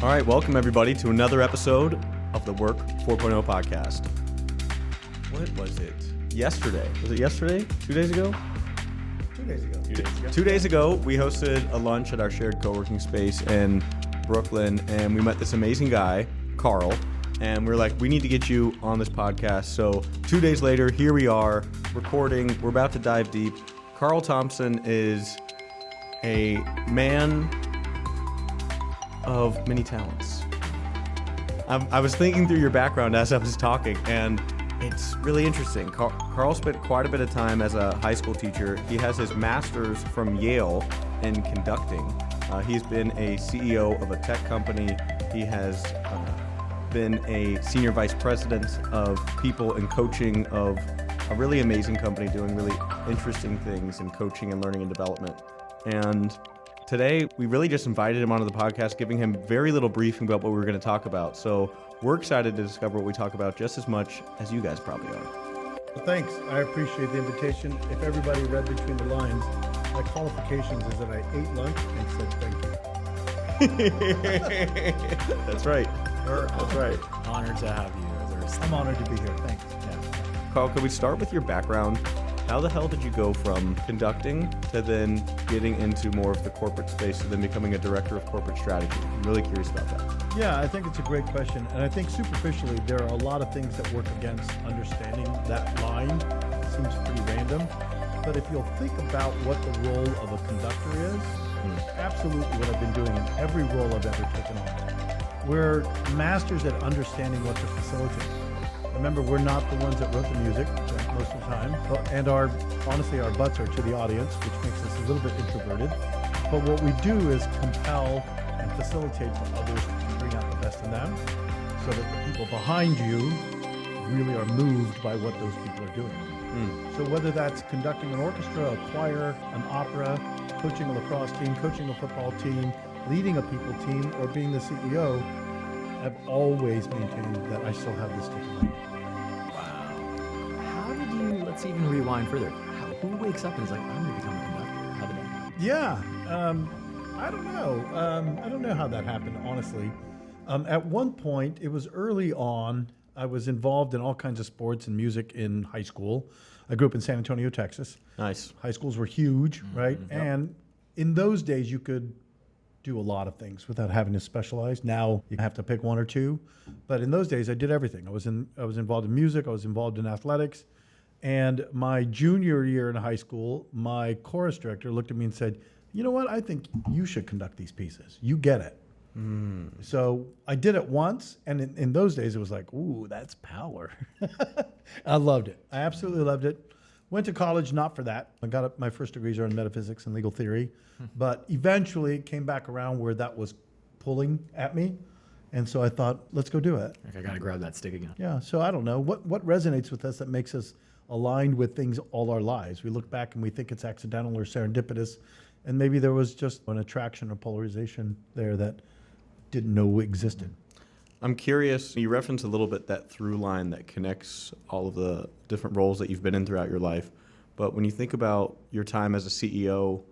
All right, welcome everybody to another episode of the Work 4.0 podcast. What was it? Yesterday. Was it yesterday? 2 days ago? 2 days ago. 2 days ago. 2 days ago, we hosted a lunch at our shared co-working space in Brooklyn, and we met this amazing guy, Karl, and we were like, we need to get you on this podcast. So 2 days later, here we are, recording. We're about to dive deep. Karl Thomsen is a man of many talents. I was thinking through your background as I was talking, and it's really interesting. Karl spent quite a bit of time as a high school teacher. He has his master's from Yale in conducting. He's been a CEO of a tech company. He has been a senior vice president of people and coaching of a really amazing company doing really interesting things in coaching and learning and development. And today, we really just invited him onto the podcast, giving him very little briefing about what we were going to talk about. So we're excited to discover what we talk about just as much as you guys probably are. Well, thanks. I appreciate the invitation. If everybody read between the lines, my qualifications is that I ate lunch and said thank you. That's right. That's right. Honored to have you. I'm honored to be here. Thanks. Yeah. Karl, could we start with your background? How the hell did you go from conducting to then getting into more of the corporate space to then becoming a director of corporate strategy? I'm really curious about that. Yeah, I think it's a great question. And I think superficially, there are a lot of things that work against understanding that line. It seems pretty random. But if you'll think about what the role of a conductor is, absolutely what I've been doing in every role I've ever taken on. We're masters at understanding what to facilitate. Remember, we're not the ones that wrote the music most of the time, and honestly, our butts are to the audience, which makes us a little bit introverted. But what we do is compel and facilitate for others to bring out the best in them, so that the people behind you really are moved by what those people are doing. So whether that's conducting an orchestra, a choir, an opera, coaching a lacrosse team, coaching a football team, leading a people team, or being the CEO, I've always maintained that I still have this ticket. Let's even rewind further. Who wakes up and is like, I'm going to become a conductor? How did that happen? Yeah, I don't know. I don't know how that happened, honestly. At one point, it was early on, I was involved in all kinds of sports and music in high school. I grew up in San Antonio, Texas. Nice. High schools were huge, right? Yep. And in those days, you could do a lot of things without having to specialize. Now you have to pick one or two. But in those days, I did everything. I was involved in music. I was involved in athletics. And my junior year in high school, my chorus director looked at me and said, you know what, I think you should conduct these pieces. You get it. So I did it once, and in those days it was like, ooh, that's power. I loved it. I absolutely loved it. Went to college not for that. I got my first degrees are in metaphysics and legal theory, but eventually it came back around where that was pulling at me. And so I thought, let's go do it. I got to grab that stick again. Yeah, so I don't know. What resonates with us that makes us aligned with things all our lives? We look back and we think it's accidental or serendipitous, and maybe there was just an attraction or polarization there that didn't know existed. I'm curious, you referenced a little bit that through line that connects all of the different roles that you've been in throughout your life. But when you think about your time as a CEO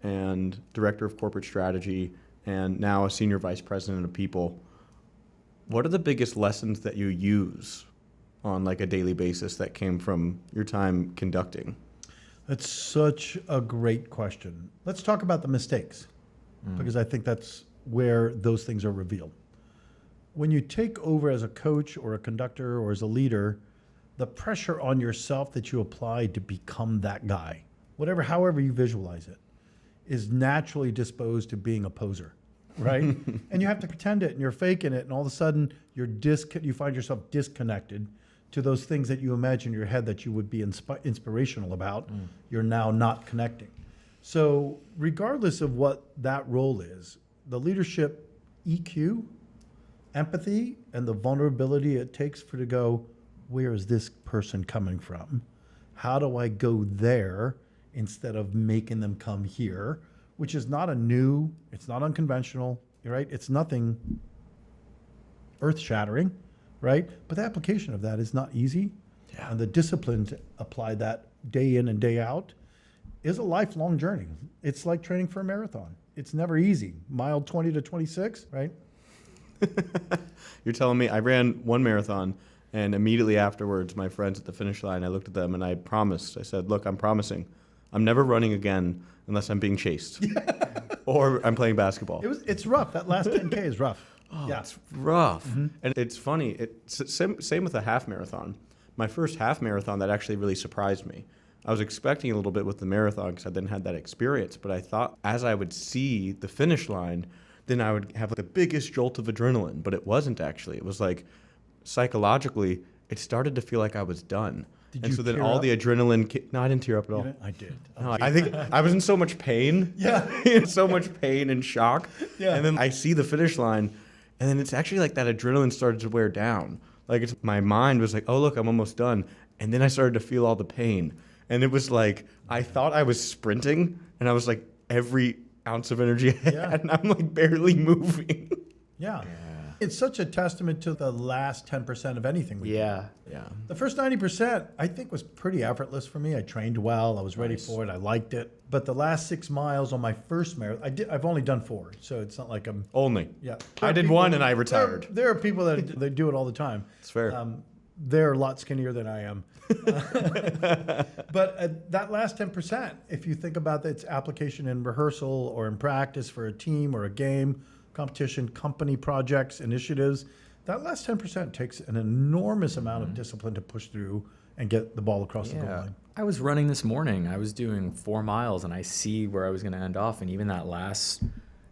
and director of corporate strategy and now a senior vice president of people, what are the biggest lessons that you use on like a daily basis that came from your time conducting? That's such a great question. Let's talk about the mistakes, because I think that's where those things are revealed. When you take over as a coach or a conductor or as a leader, the pressure on yourself that you apply to become that guy, however you visualize it, is naturally disposed to being a poser, right? And you have to pretend it, and you're faking it, and all of a sudden you find yourself disconnected to those things that you imagine in your head that you would be inspirational about. You're now not connecting. So regardless of what that role is, the leadership EQ, empathy, and the vulnerability it takes to go, where is this person coming from? How do I go there instead of making them come here? Which is not it's not unconventional, right? It's nothing earth-shattering, right? But the application of that is not easy. Yeah. And the discipline to apply that day in and day out is a lifelong journey. It's like training for a marathon. It's never easy. Mile 20 to 26, right? You're telling me I ran one marathon, and immediately afterwards, my friends at the finish line, I looked at them and I promised. I said, "Look, I'm promising, I'm never running again unless I'm being chased or I'm playing basketball." It's rough. That last 10K is rough. Oh, Yeah. it's rough. And it's funny. It's same with a half marathon. My first half marathon, that actually really surprised me. I was expecting a little bit with the marathon because I didn't have that experience, but I thought as I would see the finish line, then I would have the biggest jolt of adrenaline, but it wasn't actually. It was like psychologically, it started to feel like I was done. Did and you so then tear all up? the adrenaline, no, I didn't tear up at all. I did. No, I think I was in so much pain. Yeah. So much pain and shock. Yeah. And then I see the finish line, and then it's actually like that adrenaline started to wear down. Like my mind was like, oh, look, I'm almost done. And then I started to feel all the pain. And it was like, I thought I was sprinting, and I was like, every ounce of energy I had, and I'm like barely moving. Yeah. It's such a testament to the last 10% of anything we do. Yeah. The first 90%, I think, was pretty effortless for me. I trained well. I was ready for it. I liked it. But the last 6 miles on my first marathon, I've only done 4, so it's not like I'm. Only. Yeah. I did one and I retired. There are people that they do it all the time. It's fair. They're a lot skinnier than I am. But that last 10%, if you think about its application in rehearsal or in practice for a team or a game, competition, company projects, initiatives, that last 10% takes an enormous amount of discipline to push through and get the ball across the goal line. I was running this morning. I was doing 4 miles, and I see where I was going to end off. And even that last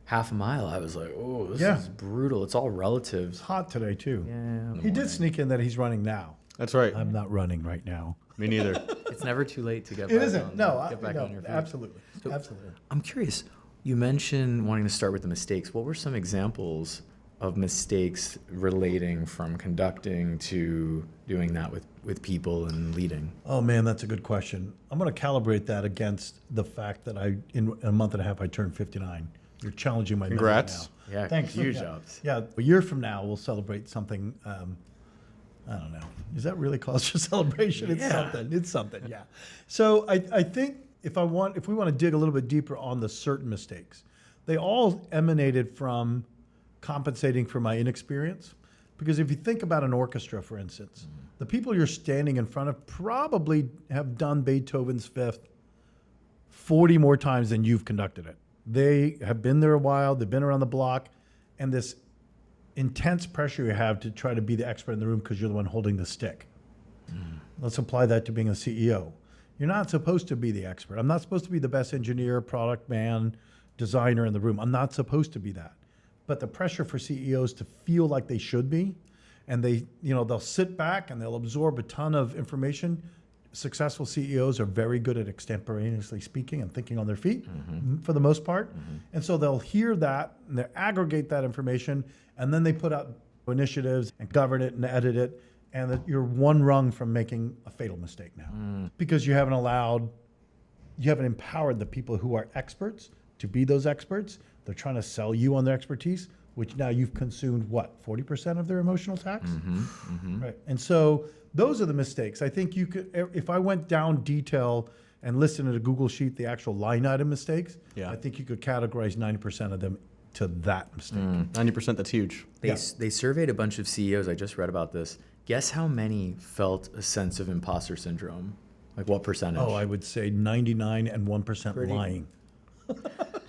half a mile, I was like, oh, this is brutal. It's all relative. It's hot today, too. Yeah. He did sneak in that he's running now. That's right. I'm not running right now. Me neither. It's never too late to get It back isn't. on, No, get back on your feet. absolutely. So- Absolutely. I'm curious. You mentioned wanting to start with the mistakes. What were some examples of mistakes relating from conducting to doing that with people and leading? Oh man, that's a good question. I'm going to calibrate that against the fact that in a month and a half, I turned 59. You're challenging my memory Congrats. now. Yeah, Thanks. huge yeah. ups. Yeah, a year from now, we'll celebrate something. I don't know. Is that really cause for celebration? It's something. It's something. Yeah. So I think if we want to dig a little bit deeper on the certain mistakes, they all emanated from compensating for my inexperience. Because if you think about an orchestra, for instance, the people you're standing in front of probably have done Beethoven's Fifth 40 more times than you've conducted it. They have been there a while, they've been around the block, and this intense pressure you have to try to be the expert in the room because you're the one holding the stick. Let's apply that to being a CEO. You're not supposed to be the expert. I'm not supposed to be the best engineer, product man, designer in the room. I'm not supposed to be that. But the pressure for CEOs to feel like they should be, and they'll sit back and they'll absorb a ton of information. Successful CEOs are very good at extemporaneously speaking and thinking on their feet for the most part. And so they'll hear that and they'll aggregate that information, and then they put out initiatives and govern it and edit it. And that you're one rung from making a fatal mistake now because you haven't empowered the people who are experts to be those experts. They're trying to sell you on their expertise, which now you've consumed 40% of their emotional tax? Right. And so those are the mistakes. I think you could, if I went down detail and listed in a Google sheet the actual line item mistakes, I think you could categorize 90% of them to that mistake. 90%, that's huge. They surveyed a bunch of CEOs. I just read about this. Guess how many felt a sense of imposter syndrome? Like what percentage? Oh, I would say 99 and 1% lying.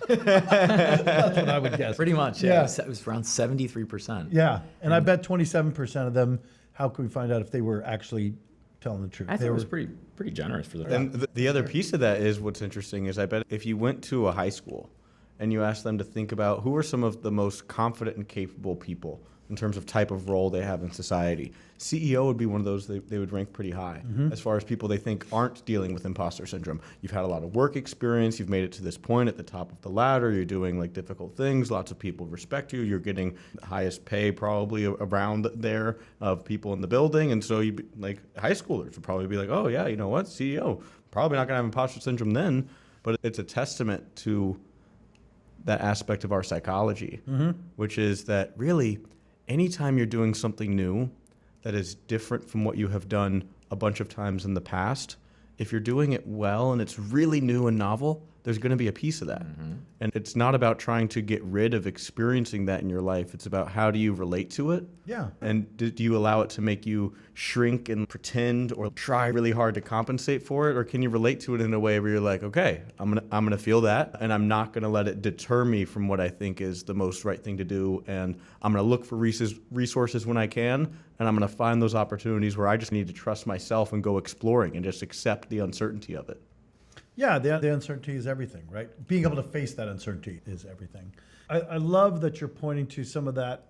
That's what I would guess. Pretty much, yeah. It was around 73%. Yeah, and I bet 27% of them, how could we find out if they were actually telling the truth? I think it was pretty generous for them. And the other piece of that is what's interesting is I bet if you went to a high school and you asked them to think about who are some of the most confident and capable people in terms of type of role they have in society, CEO would be one of those they would rank pretty high as far as people they think aren't dealing with imposter syndrome. You've had a lot of work experience. You've made it to this point at the top of the ladder. You're doing like difficult things. Lots of people respect you. You're getting the highest pay probably around there of people in the building. And so like high schoolers would probably be like, oh yeah, you know what, CEO, probably not gonna have imposter syndrome then, but it's a testament to that aspect of our psychology, which is that really anytime you're doing something new that is different from what you have done a bunch of times in the past, if you're doing it well and it's really new and novel, there's going to be a piece of that. And it's not about trying to get rid of experiencing that in your life. It's about how do you relate to it? Yeah. And do you allow it to make you shrink and pretend or try really hard to compensate for it? Or can you relate to it in a way where you're like, okay, I'm gonna feel that, and I'm not going to let it deter me from what I think is the most right thing to do. And I'm going to look for resources when I can, and I'm going to find those opportunities where I just need to trust myself and go exploring and just accept the uncertainty of it. Yeah, the uncertainty is everything, right? Being able to face that uncertainty is everything. I love that you're pointing to some of that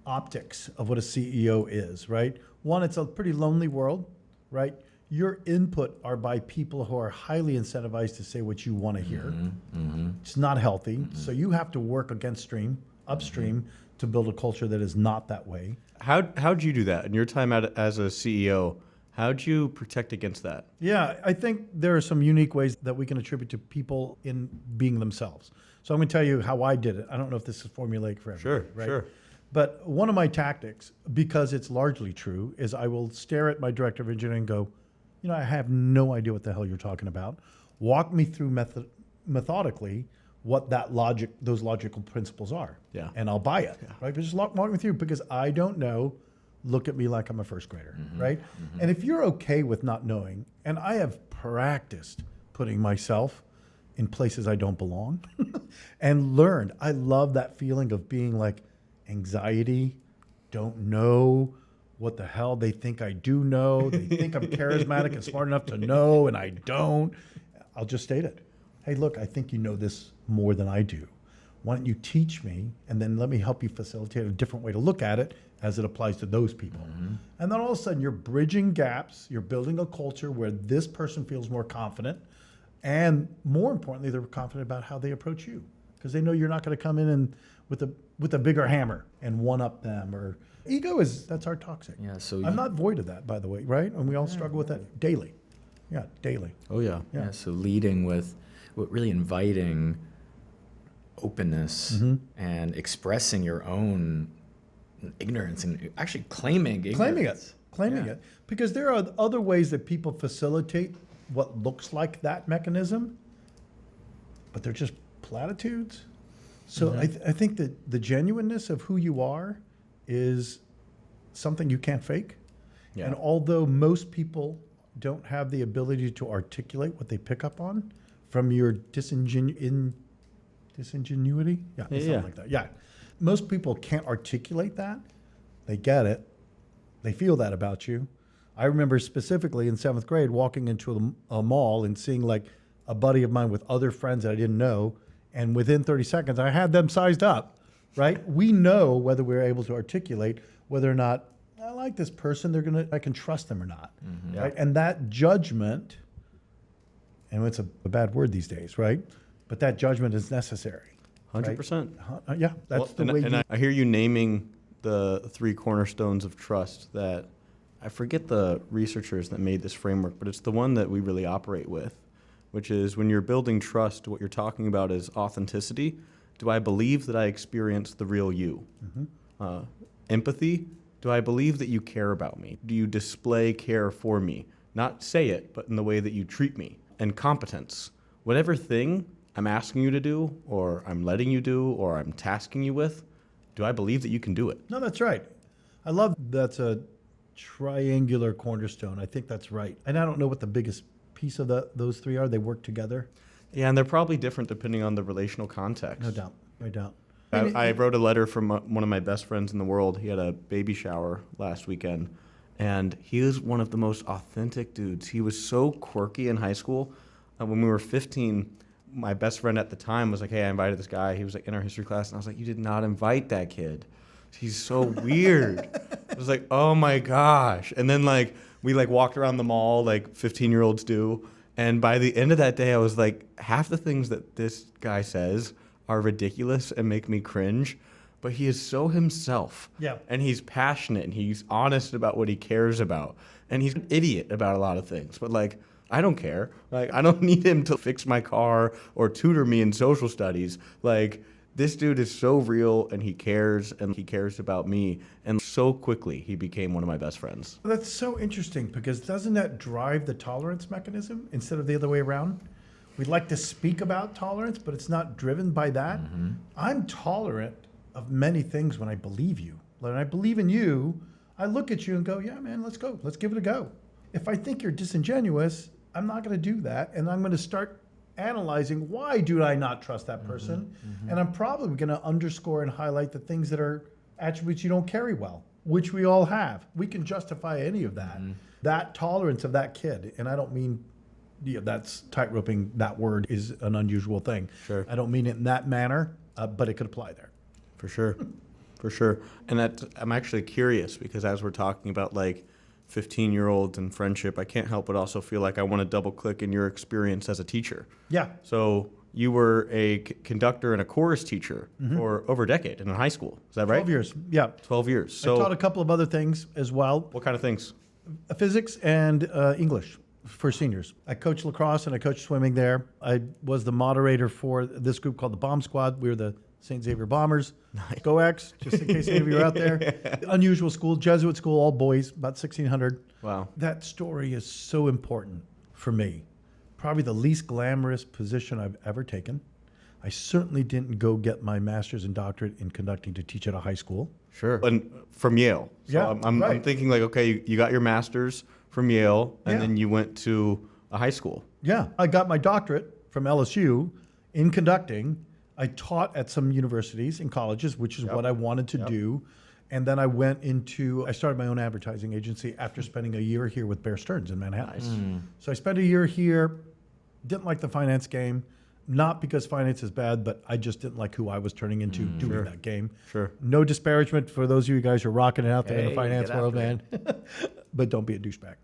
optics of what a CEO is, right? One, it's a pretty lonely world, right? Your input are by people who are highly incentivized to say what you want to hear. It's not healthy. So you have to work upstream, to build a culture that is not that way. How'd you do that in your time as a CEO? How'd you protect against that? Yeah, I think there are some unique ways that we can attribute to people in being themselves. So I'm going to tell you how I did it. I don't know if this is formulaic for everybody, right? Sure. But one of my tactics, because it's largely true, is I will stare at my director of engineering and go, I have no idea what the hell you're talking about. Walk me through methodically what those logical principles are. Yeah. And I'll buy it, right? But just walk me through, because I don't know. Look at me like I'm a first grader, right? And if you're okay with not knowing, and I have practiced putting myself in places I don't belong and learned, I love that feeling of being like anxiety, don't know what the hell they think I do know. They think I'm charismatic and smart enough to know, and I don't. I'll just state it. Hey, look, I think you know this more than I do. Why don't you teach me, and then let me help you facilitate a different way to look at it as it applies to those people. And then all of a sudden you're bridging gaps, you're building a culture where this person feels more confident, and more importantly, they're confident about how they approach you, because they know you're not going to come in and with a bigger hammer and one up them. Or that's our toxic. Yeah, so I'm not void of that, by the way, right? And we all struggle with that daily. Yeah, daily. Oh yeah. Yeah, so leading with really inviting openness and expressing your own ignorance and actually claiming ignorance. Claiming it. Because there are other ways that people facilitate what looks like that mechanism, but they're just platitudes. So I think that the genuineness of who you are is something you can't fake. Yeah. And although most people don't have the ability to articulate what they pick up on from your disingenuity, something like that. Yeah. Most people can't articulate that. They get it. They feel that about you. I remember specifically in 7th grade walking into a mall and seeing like a buddy of mine with other friends that I didn't know. And within 30 seconds, I had them sized up, right? We know whether we're able to articulate whether or not I like this person, I can trust them or not, right? And that judgment, and it's a bad word these days, right? But that judgment is necessary. 100%. Right? Yeah, that's the way. I hear you naming the 3 cornerstones of trust that I forget the researchers that made this framework, but it's the one that we really operate with, which is when you're building trust, what you're talking about is authenticity. Do I believe that I experience the real you? Empathy. Do I believe that you care about me? Do you display care for me? Not say it, but in the way that you treat me. And competence. Whatever thing I'm asking you to do, or I'm letting you do, or I'm tasking you with, do I believe that you can do it? No, that's right. I love that's a triangular cornerstone. I think that's right. And I don't know what the biggest piece of those 3 are. They work together. Yeah, and they're probably different depending on the relational context. No doubt. No doubt. I wrote a letter from one of my best friends in the world. He had a baby shower last weekend, and he was one of the most authentic dudes. He was so quirky in high school. When we were 15, my best friend at the time was like, hey, I invited this guy. He was like in our history class, and I was like, you did not invite that kid. He's so weird. I was like, oh my gosh. And then we walked around the mall like 15-year-olds do. And by the end of that day, I was like, half the things that this guy says are ridiculous and make me cringe, but he is so himself. Yeah. And he's passionate and he's honest about what he cares about. And he's an idiot about a lot of things, but I don't care. I don't need him to fix my car or tutor me in social studies. This dude is so real and he cares about me. And so quickly he became one of my best friends. That's so interesting, because doesn't that drive the tolerance mechanism instead of the other way around? We like to speak about tolerance, but it's not driven by that. I'm tolerant of many things when I believe you. When I believe in you, I look at you and go, yeah, man, let's go. Let's give it a go. If I think you're disingenuous, I'm not going to do that. And I'm going to start analyzing, why do I not trust that person? And I'm probably going to underscore and highlight the things that are attributes you don't carry well, which we all have. We can justify any of that. That tolerance of that kid, and I don't mean, that's tightroping, that word is an unusual thing. Sure. I don't mean it in that manner, but it could apply there. For sure. For sure. And that I'm actually curious because as we're talking about like 15-year-olds and friendship, I can't help but also feel like I want to double click in your experience as a teacher. Yeah. So you were a conductor and a chorus teacher for over a decade in high school. Is that right? 12 years, yeah. 12 years. So I taught a couple of other things as well. what kind of things? Physics and English for seniors. I coached lacrosse and I coached swimming there. I was the moderator for this group called the Bomb Squad. We were the St. Xavier Bombers. Nice. Go X, just in case any of you are out there. Unusual school, Jesuit school, all boys, about 1,600. Wow. That story is so important for me. Probably the least glamorous position I've ever taken. I certainly didn't go get my master's and doctorate in conducting to teach at a high school. Sure. And from Yale. So Yeah, I'm right. thinking like, okay, you got your master's from Yale and Yeah. then you went to a high school. Yeah, I got my doctorate from LSU in conducting. I taught at some universities and colleges, which is what I wanted to do. And then I started my own advertising agency after spending a year here with Bear Stearns in Manhattan. So I spent a year here, didn't like the finance game, not because finance is bad, but I just didn't like who I was turning into doing that game. Sure. No disparagement for those of you guys who are rocking it out there in the Hey, finance get world, after man. But don't be a douchebag.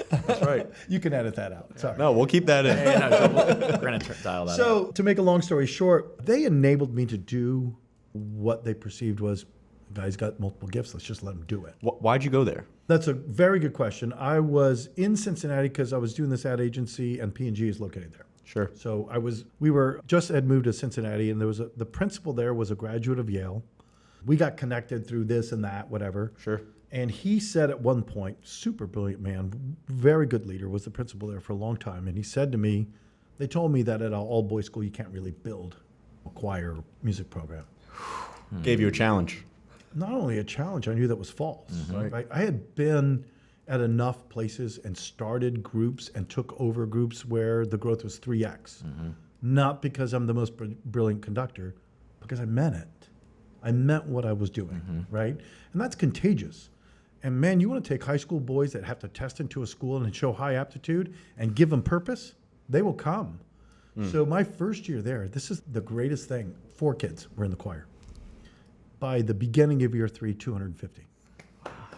That's right. You can edit that out. Sorry. No, we'll keep that in. We're going to dial that up. So, to make a long story short, they enabled me to do what they perceived was, guys got multiple gifts, let's just let them do it. Why'd you go there? That's a very good question. I was in Cincinnati because I was doing this ad agency and P&G is located there. Sure. So we were just had moved to Cincinnati and there was the principal there was a graduate of Yale. We got connected through this and that, whatever. Sure. And he said at one point, super brilliant man, very good leader, was the principal there for a long time. And he said to me, they told me that at an all-boys school, you can't really build a choir or music program. Gave you a challenge. Not only a challenge, I knew that was false. Right? I had been at enough places and started groups and took over groups where the growth was 3x. Not because I'm the most brilliant conductor, because I meant it. I meant what I was doing, right? And that's contagious. And man, you want to take high school boys that have to test into a school and show high aptitude and give them purpose, they will come. So my first year there, this is the greatest thing. 4 kids were in the choir. By the beginning of year 3, 250.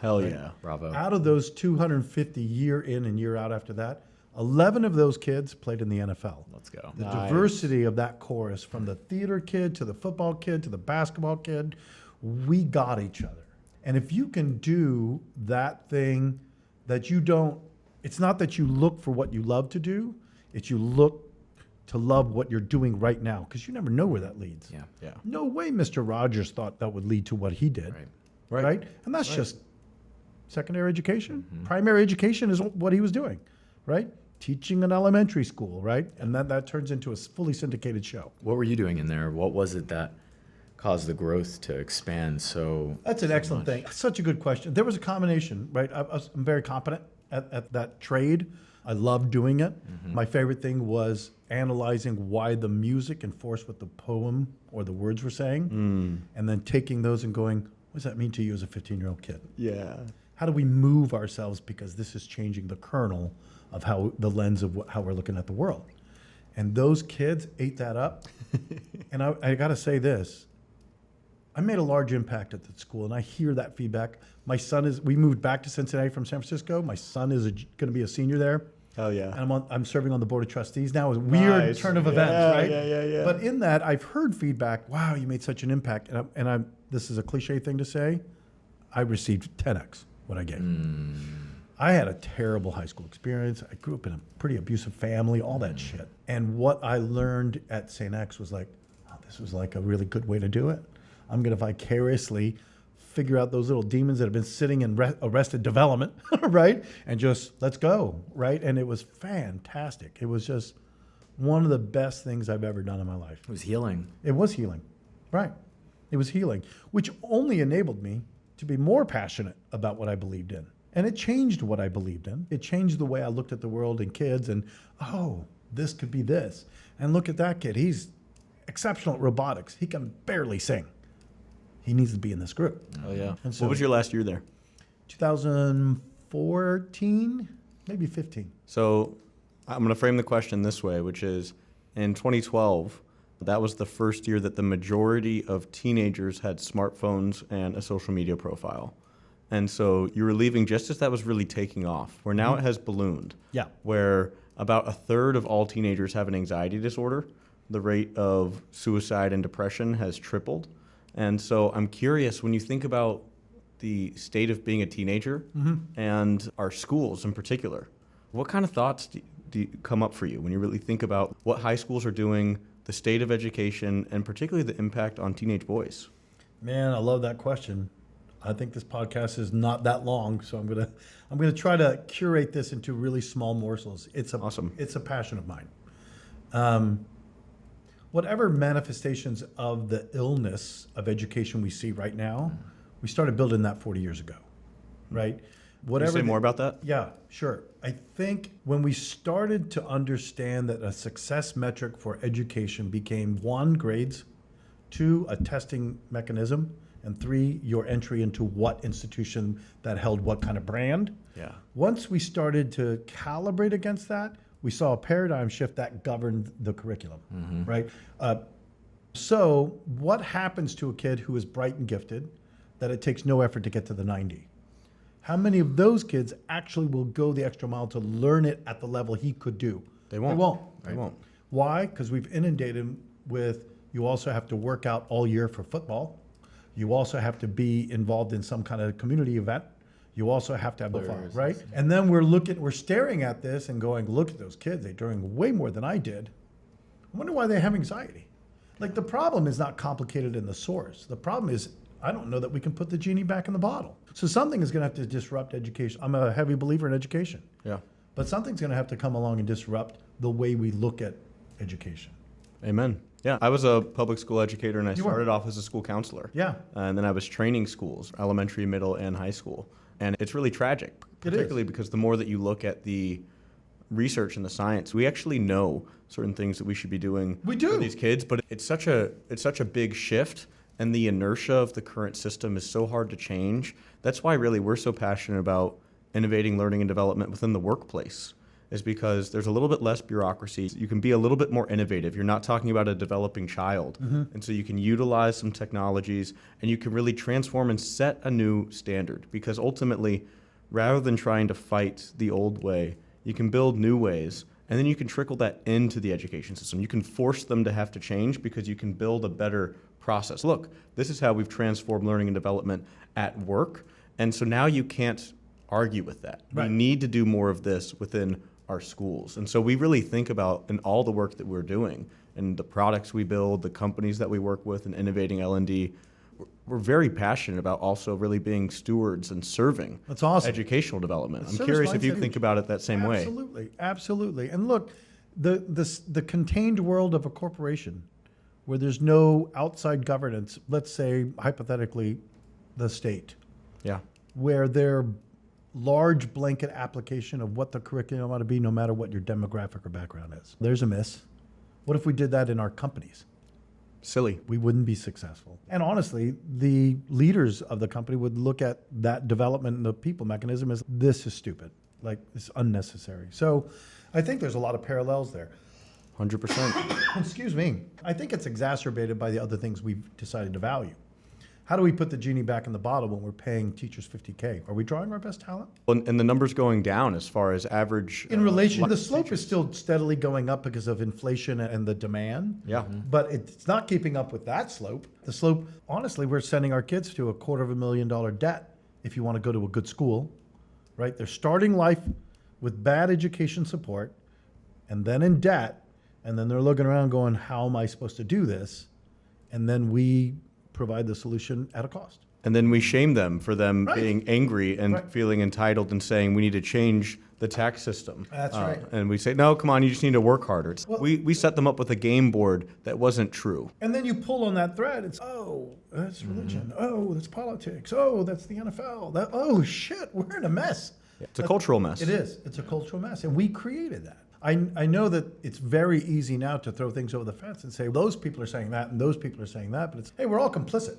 Hell yeah. Bravo. Out of those 250 year in and year out after that, 11 of those kids played in the NFL. Let's go. The Nice. diversity of that chorus, from the theater kid to the football kid to the basketball kid, we got each other. And if you can do that thing that you don't, it's not that you look for what you love to do, it's you look to love what you're doing right now, because you never know where that leads. Yeah. Yeah. No way Mr. Rogers thought that would lead to what he did. Right? And that's just secondary education. Primary education is what he was doing, right? Teaching an elementary school, right? And then that turns into a fully syndicated show. What were you doing in there? What was it that caused the growth to expand so? That's an excellent thing. Such a good question. There was a combination, right? I'm very competent at that trade. I love doing it. My favorite thing was analyzing why the music enforced what the poem or the words were saying, and then taking those and going, what does that mean to you as a 15-year-old kid? Yeah. How do we move ourselves, because this is changing the kernel of how the lens of how we're looking at the world. And those kids ate that up. And I got to say this. I made a large impact at the school, and I hear that feedback. My son we moved back to Cincinnati from San Francisco. My son is going to be a senior there. Hell yeah. And I'm serving on the board of trustees now. It's a weird Nice. turn of Yeah, events, right? yeah. But in that, I've heard feedback. Wow, you made such an impact. And this is a cliche thing to say. I received 10x what I gave. I had a terrible high school experience. I grew up in a pretty abusive family, all that shit. And what I learned at St. X was like, oh, this was like a really good way to do it. I'm going to vicariously figure out those little demons that have been sitting in arrested development, right? And just, let's go, right? And it was fantastic. It was just one of the best things I've ever done in my life. It was healing. It was healing, right? It was healing, which only enabled me to be more passionate about what I believed in. And it changed what I believed in. It changed the way I looked at the world and kids and, oh, this could be this. And look at that kid. He's exceptional at robotics. He can barely sing. He needs to be in this group. Oh, yeah. And so- What was your last year there? 2014, maybe 15. So I'm going to frame the question this way, which is in 2012, that was the first year that the majority of teenagers had smartphones and a social media profile. And so you were leaving just as that was really taking off, where now it has ballooned. Yeah. Where about a third of all teenagers have an anxiety disorder. The rate of suicide and depression has tripled. And so I'm curious, when you think about the state of being a teenager and our schools in particular, what kind of thoughts do come up for you when you really think about what high schools are doing, the state of education, and particularly the impact on teenage boys? Man, I love that question. I think this podcast is not that long, so I'm gonna try to curate this into really small morsels. Awesome. It's a passion of mine. Whatever manifestations of the illness of education we see right now, we started building that 40 years ago, right? Can Whatever. you say more about that? Yeah, sure. I think when we started to understand that a success metric for education became 1, grades, 2, a testing mechanism, and 3, your entry into what institution that held what kind of brand. Yeah. Once we started to calibrate against that, we saw a paradigm shift that governed the curriculum, right? So what happens to a kid who is bright and gifted that it takes no effort to get to the 90? How many of those kids actually will go the extra mile to learn it at the level he could do? They won't. They won't. They won't. Why? Because we've inundated them with, you also have to work out all year for football. You also have to be involved in some kind of community event. You also have to have the fun, right? And then we're staring at this and going, look at those kids. They're doing way more than I did. I wonder why they have anxiety. Like, the problem is not complicated in the source. The problem is, I don't know that we can put the genie back in the bottle. So something is going to have to disrupt education. I'm a heavy believer in education. Yeah. But something's going to have to come along and disrupt the way we look at education. Amen. Yeah, I was a public school educator, and I You were. started off as a school counselor. Yeah. And then I was training schools, elementary, middle, and high school. And it's really tragic, It is. particularly because the more that you look at the research and the science, we actually know certain things that we should be doing We do. for these kids, but it's such a big shift, and the inertia of the current system is so hard to change. That's why really we're so passionate about innovating learning and development within the workplace, is because there's a little bit less bureaucracy. You can be a little bit more innovative. You're not talking about a developing child. And so you can utilize some technologies, and you can really transform and set a new standard, because ultimately, rather than trying to fight the old way, you can build new ways, and then you can trickle that into the education system. You can force them to have to change because you can build a better process. Look, this is how we've transformed learning and development at work, and so now you can't argue with that. Right. We need to do more of this within our schools. And so we really think about, in all the work that we're doing and the products we build, the companies that we work with, and innovating L&D, we're very passionate about also really being stewards and serving That's awesome. educational development. I'm Service curious if you mindset. think about it that same way. Absolutely, absolutely. And look, the contained world of a corporation where there's no outside governance, let's say hypothetically the state, Yeah. where their large blanket application of what the curriculum ought to be, no matter what your demographic or background is. There's a miss. What if we did that in our companies? Silly. We wouldn't be successful. And honestly, the leaders of the company would look at that development and the people mechanism as, this is stupid. Like, it's unnecessary. So I think there's a lot of parallels there. 100%. Excuse me. I think it's exacerbated by the other things we've decided to value. How do we put the genie back in the bottle when we're paying teachers $50K? Are we drawing our best talent? And the numbers going down as far as average. In relation, the life slope teachers. is still steadily going up because of inflation and the demand. Yeah. But it's not keeping up with that slope. The slope, honestly, we're sending our kids to $250,000 debt if you want to go to a good school, right? They're starting life with bad education support and then in debt. And then they're looking around going, how am I supposed to do this? And then we provide the solution at a cost. and then we shame them for them Right. being angry and Right. feeling entitled and saying we need to change the tax system. That's right. And we say, no, come on, you just need to work harder. Well- We set them up with a game board that wasn't true. And then you pull on that thread. It's, oh, that's religion. Oh, that's politics. Oh, that's the NFL. Oh, shit, we're in a mess. It's a cultural mess. It is. It's a cultural mess. And we created that. I know that it's very easy now to throw things over the fence and say, those people are saying that and those people are saying that. But it's, hey, we're all complicit.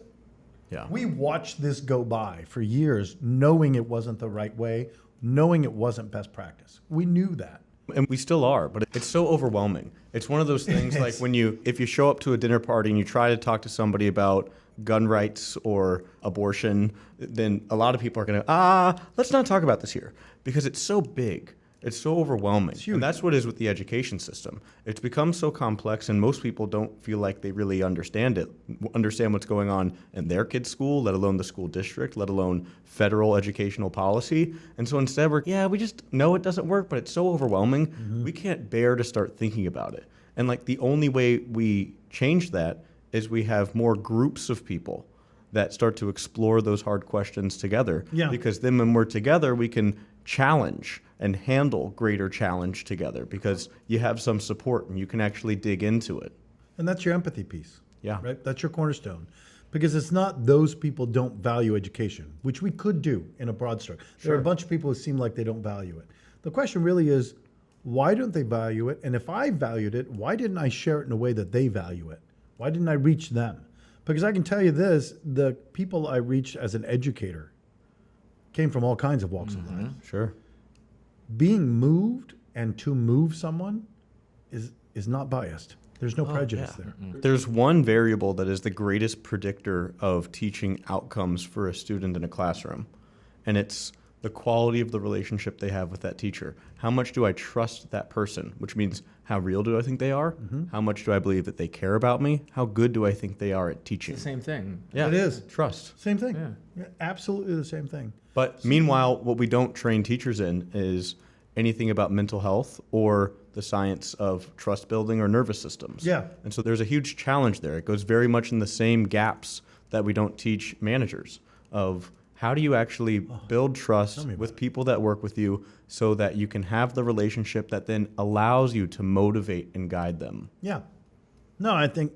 Yeah. We watched this go by for years, knowing it wasn't the right way, knowing it wasn't best practice. We knew that. And we still are, but it's so overwhelming. It's one of those things like when if you show up to a dinner party and you try to talk to somebody about gun rights or abortion, then a lot of people are going to, let's not talk about this here because it's so big. It's so overwhelming. huge. And that's what it is with the education system. It's become so complex and most people don't feel like they really understand what's going on in their kid's school, let alone the school district, let alone federal educational policy. And so instead we just know it doesn't work, but it's so overwhelming, we can't bear to start thinking about it. And like the only way we change that is we have more groups of people that start to explore those hard questions together. Yeah. Because then when we're together, we can challenge and handle greater challenge together because you have some support and you can actually dig into it. And that's your empathy piece. Yeah. Right? That's your cornerstone. Because it's not those people don't value education, which we could do in a broad stroke. There are a bunch of people who seem like they don't value it. The question really is, why don't they value it? And if I valued it, why didn't I share it in a way that they value it? Why didn't I reach them? Because I can tell you this, the people I reached as an educator came from all kinds of walks of life. Sure. Being moved and to move someone is not biased. There's no prejudice there. There's one variable that is the greatest predictor of teaching outcomes for a student in a classroom, and it's the quality of the relationship they have with that teacher. How much do I trust that person? Which means how real do I think they are? How much do I believe that they care about me? How good do I think they are at teaching? It's the same thing. Yeah, It is. trust. Same thing. Yeah. Yeah, absolutely the same thing. But meanwhile, what we don't train teachers in is anything about mental health or the science of trust building or nervous systems. Yeah. And so there's a huge challenge there. It goes very much in the same gaps that we don't teach managers of how do you actually build trust with people that work with you so that you can have the relationship that then allows you to motivate and guide them. Yeah. No, I think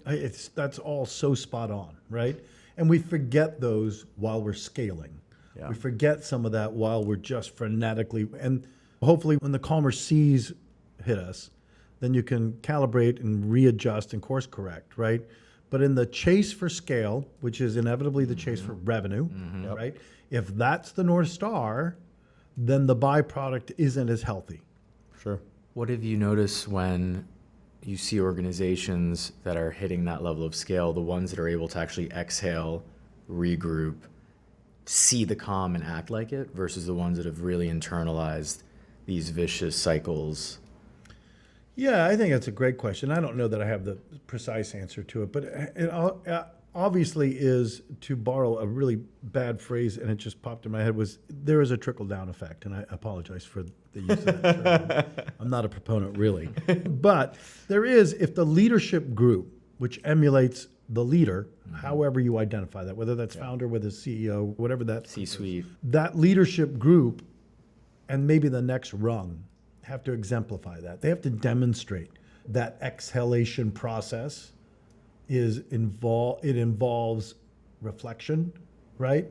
that's all so spot on, right? And we forget those while we're scaling. Yeah. We forget some of that while we're just frenetically. And hopefully when the calmer seas hit us, then you can calibrate and readjust and course correct, right? But in the chase for scale, which is inevitably the chase for revenue, right? If that's the North Star, then the byproduct isn't as healthy. Sure. What have you noticed when you see organizations that are hitting that level of scale, the ones that are able to actually exhale, regroup, see the calm and act like it, versus the ones that have really internalized these vicious cycles? Yeah, I think that's a great question. I don't know that I have the precise answer to it, but it obviously is, to borrow a really bad phrase, and it just popped in my head, was there is a trickle-down effect, and I apologize for the use of that term. I'm not a proponent, really. But there is, if the leadership group, which emulates the leader, however you identify that, whether that's founder, whether it's CEO, whatever that C-suite. that leadership group and maybe the next rung have to exemplify that. They have to demonstrate that exhalation process it involves reflection, right?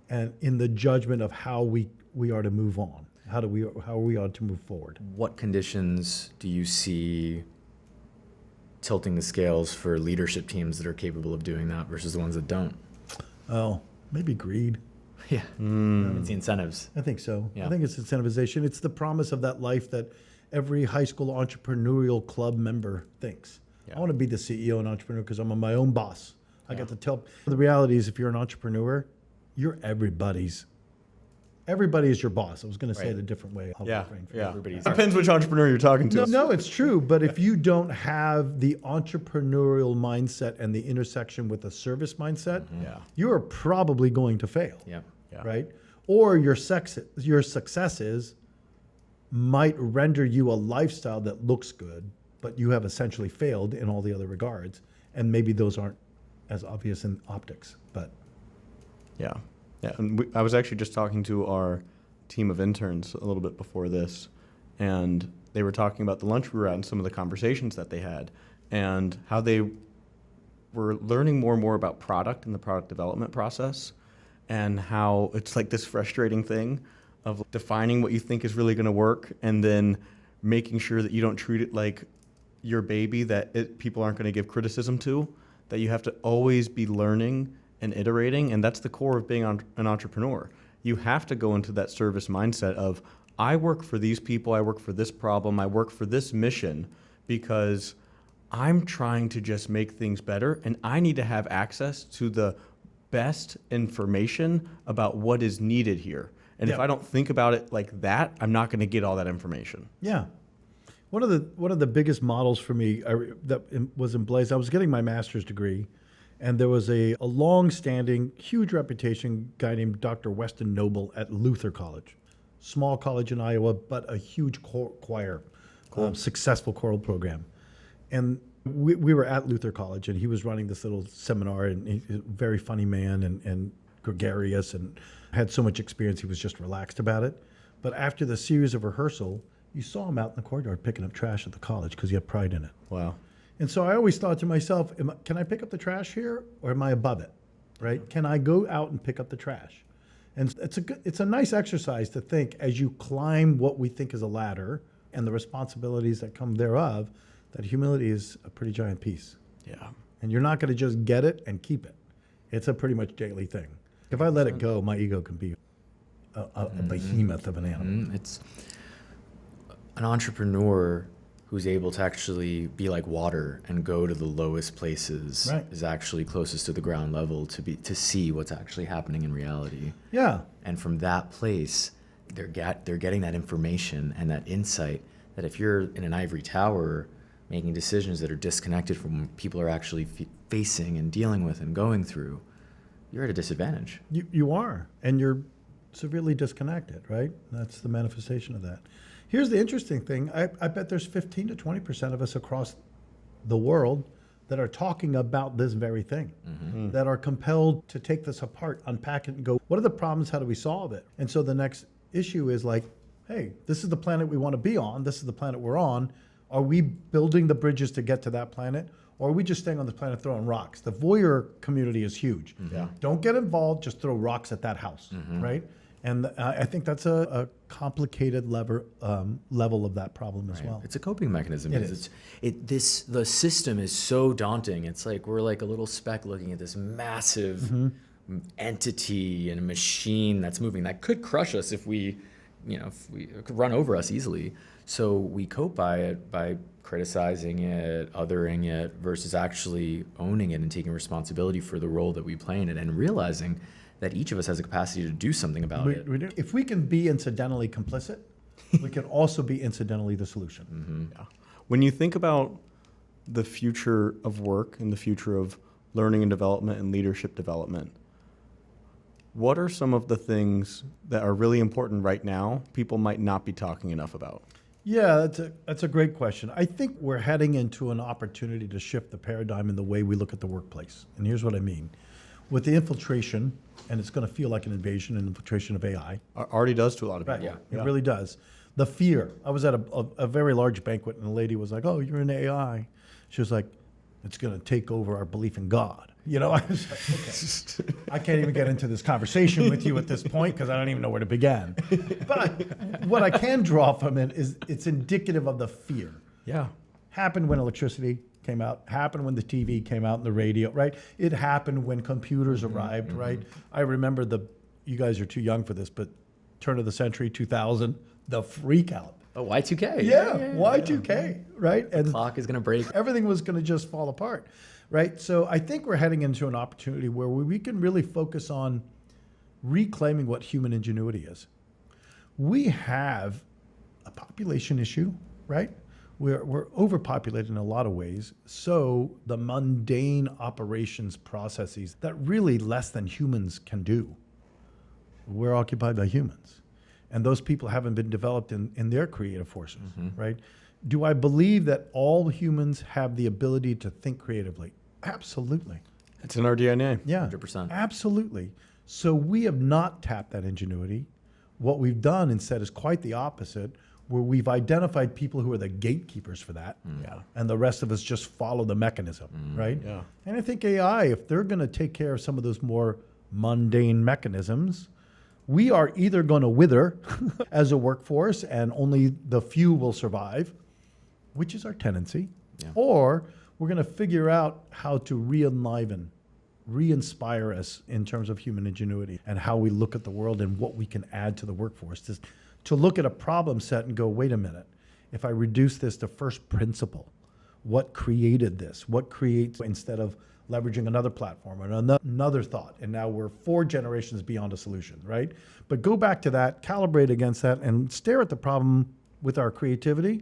And in the judgment of how we are to move on, how we are to move forward. What conditions do you see tilting the scales for leadership teams that are capable of doing that versus the ones that don't? Oh, maybe greed. Yeah. It's the incentives. I think so. Yeah. I think it's incentivization. It's the promise of that life that every high school entrepreneurial club member thinks. I want to be the CEO and entrepreneur because I'm my own boss. I got to tell. The reality is, if you're an entrepreneur, you're everybody is your boss. I was going to say it a different way. I'll refrain from it. Depends which entrepreneur you're talking to. No, it's true. But if you don't have the entrepreneurial mindset and the intersection with a service mindset, you are probably going to fail. Yep. Right? Or your successes might render you a lifestyle that looks good, but you have essentially failed in all the other regards. And maybe those aren't as obvious in optics. But Yeah. Yeah. And I was actually just talking to our team of interns a little bit before this, and they were talking about the lunch we were at and some of the conversations that they had and how they were learning more and more about product and the product development process, and how it's like this frustrating thing of defining what you think is really going to work and then making sure that you don't treat it like your baby that people aren't going to give criticism to, that you have to always be learning and iterating. And that's the core of being an entrepreneur. You have to go into that service mindset of, I work for these people, I work for this problem, I work for this mission because I'm trying to just make things better, and I need to have access to the best information about what is needed here. And if I don't think about it like that, I'm not going to get all that information. Yeah. One of the biggest models for me that was in place, I was getting my master's degree, and there was a long-standing, huge reputation guy named Dr. Weston Noble at Luther College. Small college in Iowa, but a huge choir, successful choral program. And we were at Luther College, and he was running this little seminar, and he's a very funny man and gregarious and had so much experience, he was just relaxed about it. But after the series of rehearsal, you saw him out in the courtyard picking up trash at the college because he had pride in it. Wow. And so I always thought to myself, can I pick up the trash here, or am I above it, right? Can I go out and pick up the trash? And it's a nice exercise to think as you climb what we think is a ladder and the responsibilities that come thereof, that humility is a pretty giant piece. Yeah. And you're not going to just get it and keep it. It's a pretty much daily thing. If I let it go, my ego can be a behemoth of an animal. It's an entrepreneur who's able to actually be like water and go to the lowest places, Right. is actually closest to the ground level to see what's actually happening in reality. Yeah. And from that place, they're getting that information and that insight that if you're in an ivory tower making decisions that are disconnected from what people are actually facing and dealing with and going through, you're at a disadvantage. You are, and you're severely disconnected, right? That's the manifestation of that. Here's the interesting thing. I bet there's 15 to 20% of us across the world that are talking about this very thing, that are compelled to take this apart, unpack it, and go, what are the problems? How do we solve it? And so the next issue is like, hey, this is the planet we want to be on. This is the planet we're on. Are we building the bridges to get to that planet? Or are we just staying on this planet throwing rocks? The voyeur community is huge. Yeah. Don't get involved, just throw rocks at that house, right? And I think that's a complicated level of that problem as well. It's a coping mechanism. It is. The system is so daunting. It's like we're like a little speck looking at this massive entity and a machine that's moving that could crush us if we could run over us easily. So we cope by criticizing it, othering it, versus actually owning it and taking responsibility for the role that we play in it, and realizing that each of us has a capacity to do something about it. If we can be incidentally complicit, we can also be incidentally the solution. Yeah. When you think about the future of work and the future of learning and development and leadership development, what are some of the things that are really important right now people might not be talking enough about? Yeah, that's a great question. I think we're heading into an opportunity to shift the paradigm in the way we look at the workplace. And here's what I mean. With the infiltration, and it's going to feel like an invasion and infiltration of AI. Already does to a lot of people. Right, yeah. It really does. The fear. I was at a very large banquet, and the lady was like, oh, you're in AI. She was like, it's going to take over our belief in God. You know, I was like, okay, I can't even get into this conversation with you at this point because I don't even know where to begin. But what I can draw from it is it's indicative of the fear. Yeah. Happened when electricity came out, happened when the TV came out and the radio, right? It happened when computers arrived, right? I remember you guys are too young for this, but turn of the century, 2000, the freak out. Oh, Y2K. Yeah, Y2K, right? And Clock is going to break. everything was going to just fall apart, right? So I think we're heading into an opportunity where we can really focus on reclaiming what human ingenuity is. We have a population issue, right? We're overpopulated in a lot of ways. So the mundane operations processes that really less than humans can do, we're occupied by humans. And those people haven't been developed in their creative forces, right? Do I believe that all humans have the ability to think creatively? Absolutely. It's in our DNA. Yeah, 100%. absolutely. So we have not tapped that ingenuity. What we've done instead is quite the opposite, where we've identified people who are the gatekeepers for that, and the rest of us just follow the mechanism, right? Yeah. And I think AI, if they're going to take care of some of those more mundane mechanisms, we are either going to wither as a workforce and only the few will survive, which is our tendency, or we're going to figure out how to re-enliven, re-inspire us in terms of human ingenuity and how we look at the world and what we can add to the workforce. To look at a problem set and go, wait a minute, if I reduce this to first principle, what created this? What creates, instead of leveraging another platform or another thought, and now we're 4 generations beyond a solution, right? But go back to that, calibrate against that, and stare at the problem with our creativity.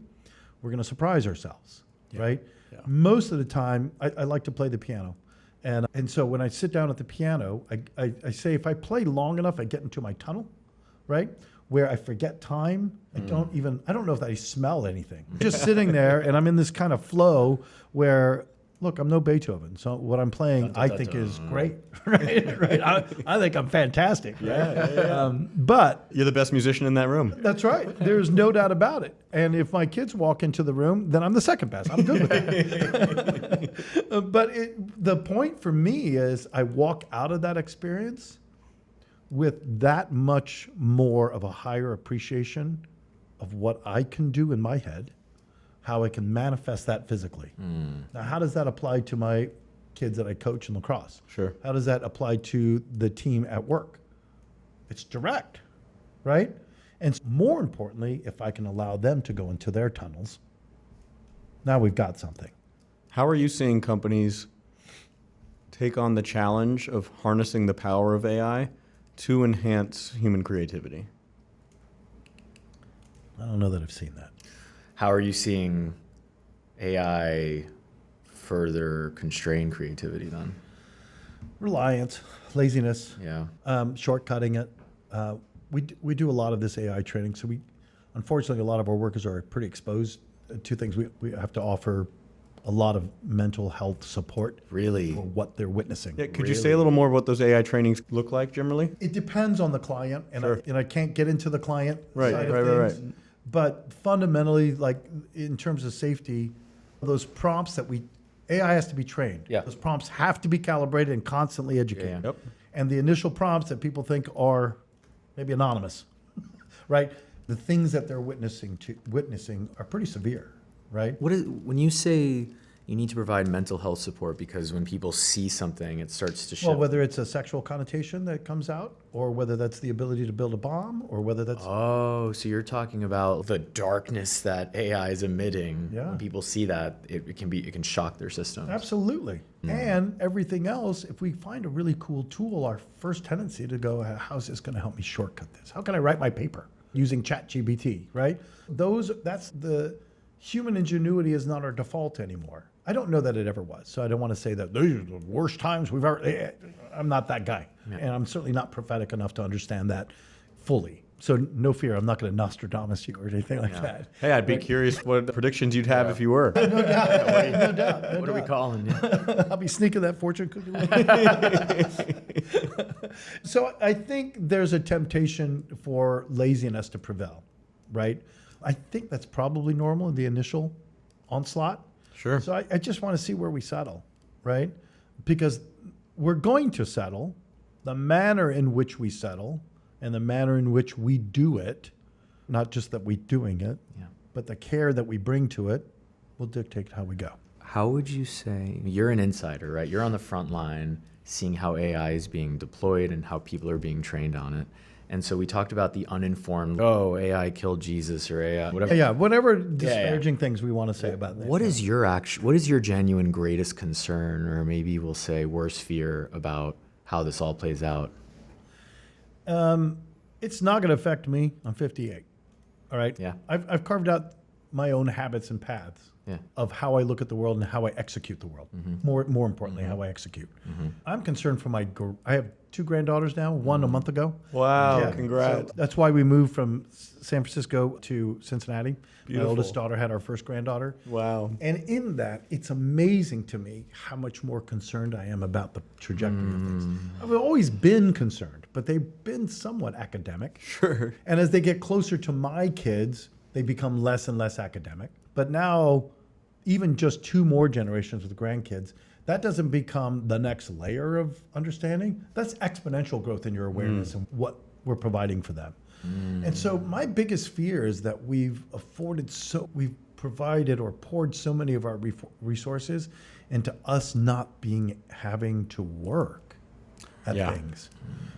We're going to surprise ourselves, right? Yeah. Most of the time, I like to play the piano. And so when I sit down at the piano, I say if I play long enough, I get into my tunnel, right? Where I forget time. I don't know if I smell anything. Just sitting there and I'm in this kind of flow where, look, I'm no Beethoven. So what I'm playing, I think is great, right? I think I'm fantastic. But You're the best musician in that room. that's right. There's no doubt about it. And if my kids walk into the room, then I'm the second best. I'm good with that. But the point for me is I walk out of that experience with that much more of a higher appreciation of what I can do in my head, how I can manifest that physically. Now, how does that apply to my kids that I coach in lacrosse? Sure. How does that apply to the team at work? It's direct, right? And more importantly, if I can allow them to go into their tunnels, now we've got something. How are you seeing companies take on the challenge of harnessing the power of AI to enhance human creativity? I don't know that I've seen that. How are you seeing AI further constrain creativity then? Reliance, laziness, Yeah. shortcutting it. We do a lot of this AI training, so unfortunately, a lot of our workers are pretty exposed to things. We have to offer a lot of mental health support Really? for what they're witnessing. Yeah, could you say a little more what those AI trainings look like generally? It depends on the client, and, Sure. I can't get into the client Right, side of right. things. But fundamentally, like in terms of safety, those prompts that AI has to be trained. Yeah. Those prompts have to be calibrated and constantly educated. Yeah. Yep. And the initial prompts that people think are maybe anonymous, right? The things that they're witnessing are pretty severe, right? When you say you need to provide mental health support because when people see something, it starts to shift? Well, whether it's a sexual connotation that comes out, or whether that's the ability to build a bomb, or whether that's Oh, so you're talking about the darkness that AI is emitting. Yeah. When people see that, it can shock their systems. Absolutely. And everything else, if we find a really cool tool, our first tendency to go, how's this going to help me shortcut this? How can I write my paper using ChatGPT, right? That's the human ingenuity is not our default anymore. I don't know that it ever was. So I don't want to say that these are the worst times we've ever, I'm not that guy. Yeah. And I'm certainly not prophetic enough to understand that fully. So no fear, I'm not going to Nostradamus you or anything like that. Hey, I'd be curious what predictions you'd have if you were. No doubt. What are we calling? I'll be sneaking that fortune cookie. So I think there's a temptation for laziness to prevail, right? I think that's probably normal in the initial onslaught. Sure. So I just want to see where we settle, right? Because we're going to settle. The manner in which we settle and the manner in which we do it, not just that we're doing it, but the care that we bring to it will dictate how we go. How would you say, you're an insider, right? You're on the front line seeing how AI is being deployed and how people are being trained on it. And so we talked about the uninformed, AI killed Jesus or AI, whatever. Yeah, whatever disparaging things we want to say about that. What is your genuine greatest concern, or maybe we'll say worst fear about how this all plays out? It's not going to affect me. I'm 58. All right. Yeah. I've carved out my own habits and paths Yeah. of how I look at the world and how I execute the world. More importantly, how I execute. I'm concerned for I have 2 granddaughters now, one a month ago. Wow, Yeah, congrats. so that's why we moved from San Francisco to Cincinnati. Beautiful. My oldest daughter had our first granddaughter. Wow. And in that, it's amazing to me how much more concerned I am about the trajectory of things. I've always been concerned, but they've been somewhat academic. Sure. And as they get closer to my kids, they become less and less academic. But now, even just 2 more generations with grandkids, that doesn't become the next layer of understanding. That's exponential growth in your awareness and what we're providing for them. And so my biggest fear is that we've provided or poured so many of our resources into us not having to work at Yeah. things.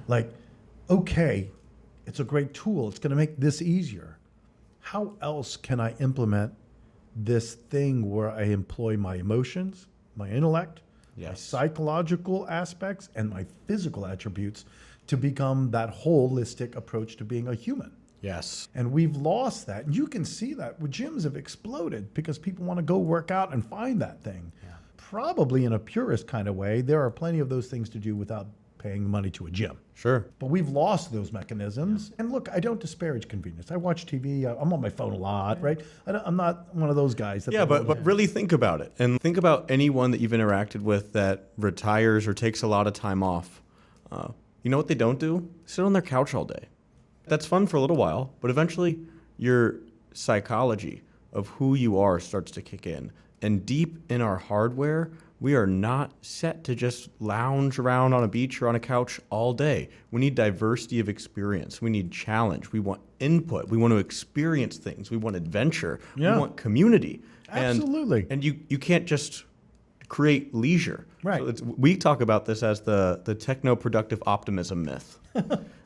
Like, okay, it's a great tool. It's going to make this easier. How else can I implement this thing where I employ my emotions, my intellect, my Yes. psychological aspects, and my physical attributes to become that holistic approach to being a human? Yes. And we've lost that. And you can see that gyms have exploded because people want to go work out and find that thing. Yeah. Probably in a purist kind of way, there are plenty of those things to do without paying money to a gym. Sure. But we've lost those mechanisms. And look, I don't disparage convenience. I watch TV. I'm on my phone a lot, right? I'm not one of those guys. Yeah, but really think about it. And think about anyone that you've interacted with that retires or takes a lot of time off. You know what they don't do? Sit on their couch all day. That's fun for a little while, but eventually your psychology of who you are starts to kick in. And deep in our hardware, we are not set to just lounge around on a beach or on a couch all day. We need diversity of experience. We need challenge. We want input. We want to experience things. We want adventure. Yeah. We want community. Absolutely. And you can't just create leisure. Right. So we talk about this as the techno-productive optimism myth,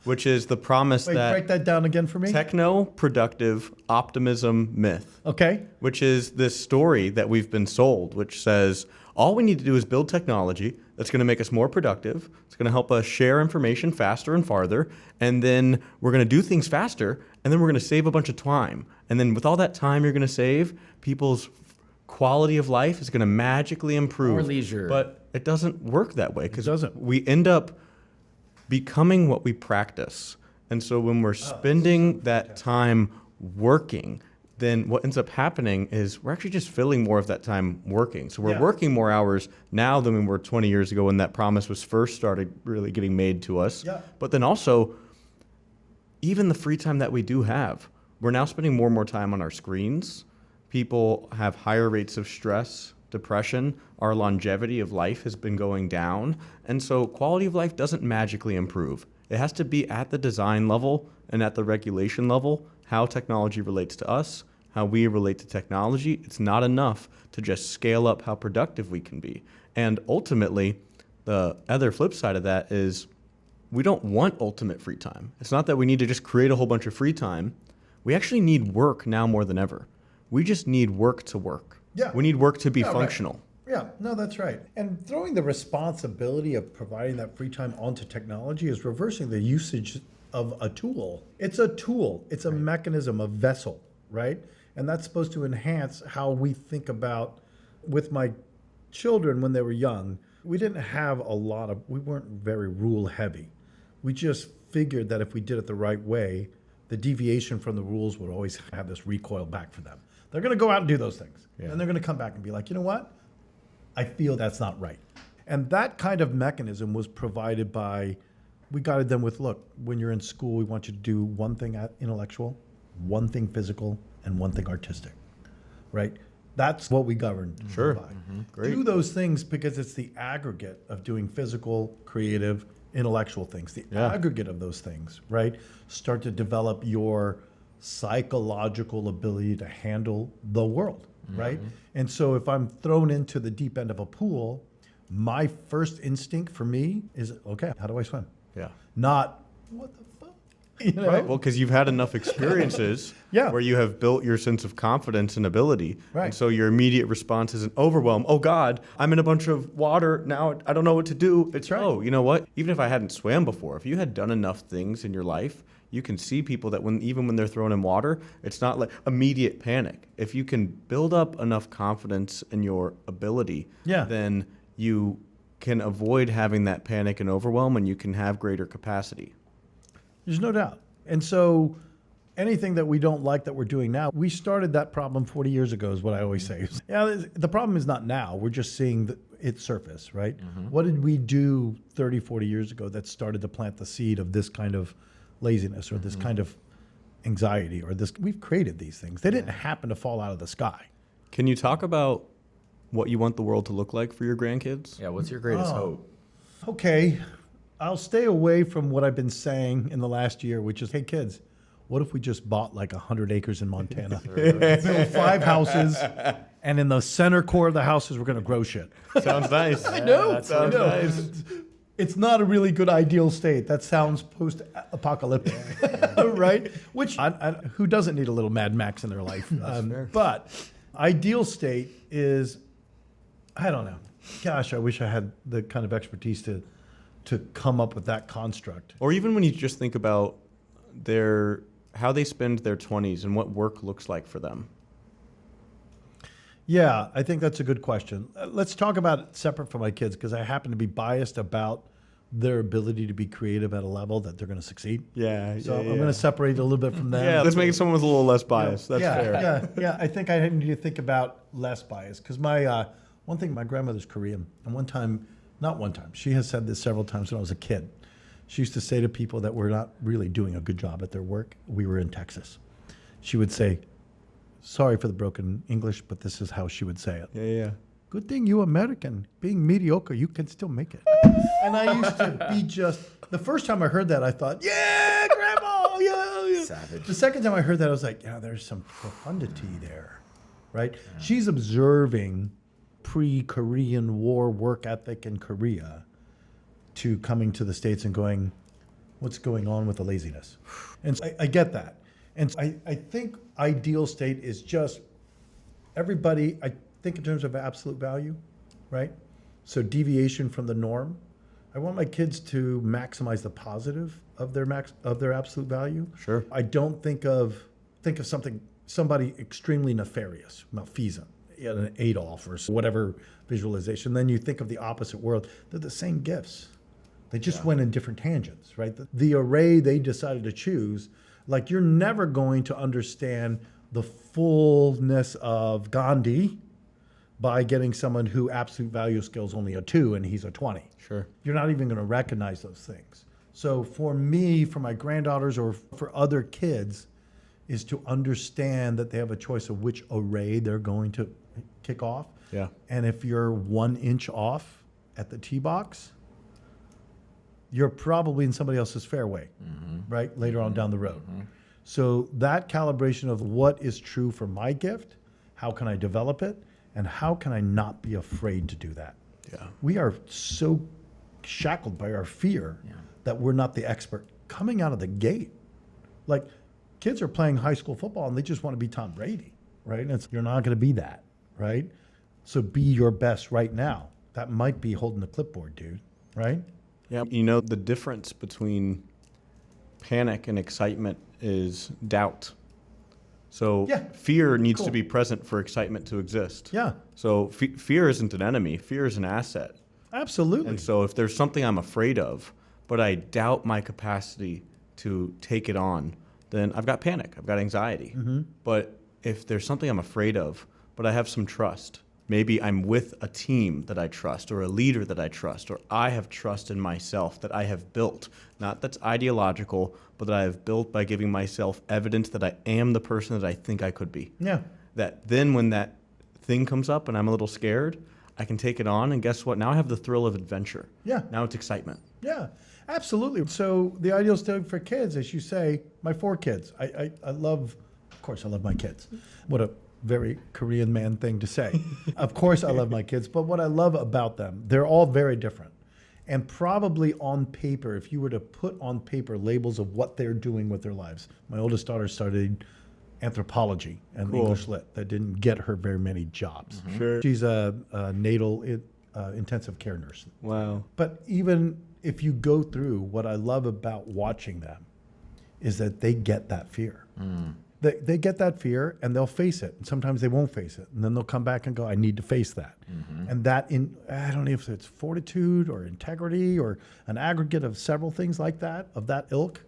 which is the promise Wait, that break that down again for me. techno-productive optimism myth, Okay. which is this story that we've been sold, which says all we need to do is build technology that's going to make us more productive. It's going to help us share information faster and farther. And then we're going to do things faster. And then we're going to save a bunch of time. And then with all that time you're going to save, people's quality of life is going to magically improve. More leisure. But it doesn't work that way because doesn't. we end up becoming what we practice. And so when we're spending that time working, then what ends up happening is we're actually just filling more of that time working. So we're Yeah. working more hours now than we were 20 years ago when that promise was first started really getting made to us. Yeah. But then also, even the free time that we do have, we're now spending more and more time on our screens. People have higher rates of stress, depression. Our longevity of life has been going down. And so quality of life doesn't magically improve. It has to be at the design level and at the regulation level, how technology relates to us, how we relate to technology. It's not enough to just scale up how productive we can be. And ultimately, the other flip side of that is we don't want ultimate free time. It's not that we need to just create a whole bunch of free time. We actually need work now more than ever. We just need work to work. Yeah. We need work to be Yeah, right. functional. Yeah, no, that's right. And throwing the responsibility of providing that free time onto technology is reversing the usage of a tool. It's a tool. It's a mechanism, a vessel, right? And that's supposed to enhance how we think about, with my children when they were young, we didn't have we weren't very rule heavy. We just figured that if we did it the right way, the deviation from the rules would always have this recoil back for them. They're going to go out and do those things. Yeah. And they're going to come back and be like, you know what? I feel that's not right. And that kind of mechanism was provided by, we guided them with, look, when you're in school, we want you to do one thing intellectual, one thing physical, and one thing artistic, right? That's what we governed Sure. by. Great. Do those things because it's the aggregate of doing physical, creative, intellectual things. The Yeah. aggregate of those things, right? Start to develop your psychological ability to handle the world, right? And so if I'm thrown into the deep end of a pool, my first instinct for me is, okay, how do I swim? Yeah. Not, what the fuck? You know? Right. Well, because you've had enough experiences Yeah. where you have built your sense of confidence and ability. Right. And so your immediate response isn't overwhelm. Oh, God, I'm in a bunch of water. Now I don't know what to do. It's, right. oh, you know what? Even if I hadn't swam before, if you had done enough things in your life, you can see people that even when they're thrown in water, it's not like immediate panic. If you can build up enough confidence in your ability, then you can avoid having that panic and overwhelm, and you can have greater capacity. There's no doubt. And so anything that we don't like that we're doing now, we started that problem 40 years ago is what I always say. The problem is not now. We're just seeing it surface, right? What did we do 30, 40 years ago that started to plant the seed of this kind of laziness or this kind of anxiety or this? We've created these things. They didn't happen to fall out of the sky. Can you talk about what you want the world to look like for your grandkids? Yeah, what's your greatest hope? Okay, I'll stay away from what I've been saying in the last year, which is, hey kids, what if we just bought like 100 acres in Montana, build 5 houses, and in the center core of the houses, we're going to grow shit. Sounds nice. I know. That sounds nice. It's not a really good ideal state. That sounds post-apocalyptic, right? Which, who doesn't need a little Mad Max in their life? But ideal state is, I don't know. Gosh, I wish I had the kind of expertise to come up with that construct. Or even when you just think about how they spend their 20s and what work looks like for them. Yeah, I think that's a good question. Let's talk about it separate from my kids, because I happen to be biased about their ability to be creative at a level that they're going to succeed. Yeah. So I'm going to separate it a little bit from them. Yeah, let's make it someone with a little less bias. That's fair. Yeah. I think I need to think about less bias, because one thing, my grandmother's Korean, and she has said this several times when I was a kid. She used to say to people that were not really doing a good job at their work. We were in Texas. She would say, sorry for the broken English, but this is how she would say it. Yeah. Good thing you American. Being mediocre, you can still make it. And I used to be the first time I heard that, I thought, yeah, Grandma, yeah. Savage. The second time I heard that, I was like, yeah, there's some profundity there, right? Yeah. She's observing pre-Korean War work ethic in Korea to coming to the States and going, what's going on with the laziness? And so I get that. And I think ideal state is just everybody, I think in terms of absolute value, right? So deviation from the norm. I want my kids to maximize the positive of their absolute value. Sure. I don't think of somebody extremely nefarious, malfeasant, an Adolf or whatever visualization. Then you think of the opposite world. They're the same gifts. They just went in different tangents, right? The array they decided to choose, like you're never going to understand the fullness of Gandhi by getting someone who absolute value skills only a 2 and he's a 20. Sure. You're not even going to recognize those things. So for me, for my granddaughters or for other kids, is to understand that they have a choice of which array they're going to kick off. Yeah. And if you're 1 inch off at the tee box, you're probably in somebody else's fairway, right? Later on down the road. So that calibration of what is true for my gift, how can I develop it, and how can I not be afraid to do that? Yeah. We are so shackled by our fear that we're not the expert coming out of the gate. Like kids are playing high school football and they just want to be Tom Brady, right? And you're not going to be that, right? So be your best right now. That might be holding the clipboard, dude, right? Yeah. The difference between panic and excitement is doubt. So fear needs to be present for excitement to exist. Yeah. So fear isn't an enemy. Fear is an asset. Absolutely. And so if there's something I'm afraid of, but I doubt my capacity to take it on, then I've got panic. I've got anxiety. But if there's something I'm afraid of, but I have some trust, maybe I'm with a team that I trust or a leader that I trust, or I have trust in myself that I have built, not that's ideological, but that I have built by giving myself evidence that I am the person that I think I could be. Yeah. That then when that thing comes up and I'm a little scared, I can take it on, and guess what? Now I have the thrill of adventure. Yeah. Now it's excitement. Yeah, absolutely. So the ideal state for kids, as you say, my 4 kids. I love, of course, I love my kids. What a very Korean man thing to say. Of course I love my kids, but what I love about them, they're all very different. And probably on paper, if you were to put on paper labels of what they're doing with their lives. My oldest daughter studied anthropology and English lit. That didn't get her very many jobs. Sure. She's a natal intensive care nurse. Wow. But even if you go through, what I love about watching them is that they get that fear. They get that fear and they'll face it. And sometimes they won't face it. And then they'll come back and go, I need to face that. And that, I don't know if it's fortitude or integrity or an aggregate of several things like that, of that ilk.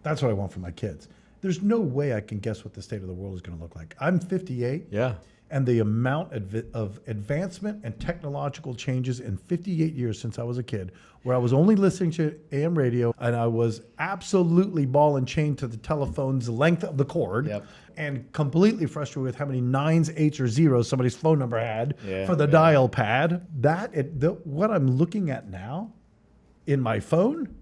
That's what I want for my kids. There's no way I can guess what the state of the world is going to look like. I'm 58. Yeah. And the amount of advancement and technological changes in 58 years since I was a kid, where I was only listening to AM radio and I was absolutely ball and chain to the telephone's length of the cord, and completely frustrated with how many 9s, 8s, or 0s somebody's phone number had for the dial pad. What I'm looking at now in my phone,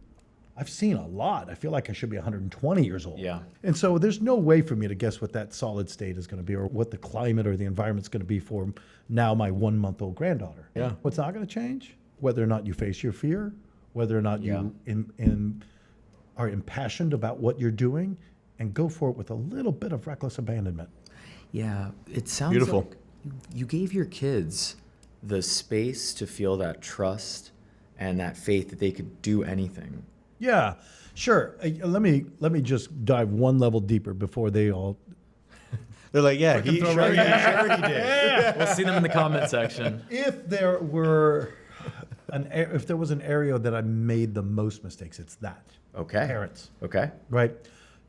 I've seen a lot. I feel like I should be 120 years old. Yeah. And so there's no way for me to guess what that solid state is going to be or what the climate or the environment's going to be for now my 1-month-old granddaughter. Yeah. What's not going to change? Whether or not you face your fear, whether or not you are impassioned about what you're doing, and go for it with a little bit of reckless abandonment. Yeah, it sounds Beautiful. like you gave your kids the space to feel that trust and that faith that they could do anything. Yeah, sure. Let me just dive one level deeper before they all. They're like, yeah, he throw sure, right he did. We'll see them in the comment section. If there were if there was an area that I made the most mistakes, it's that. Okay. Parents, Okay. right?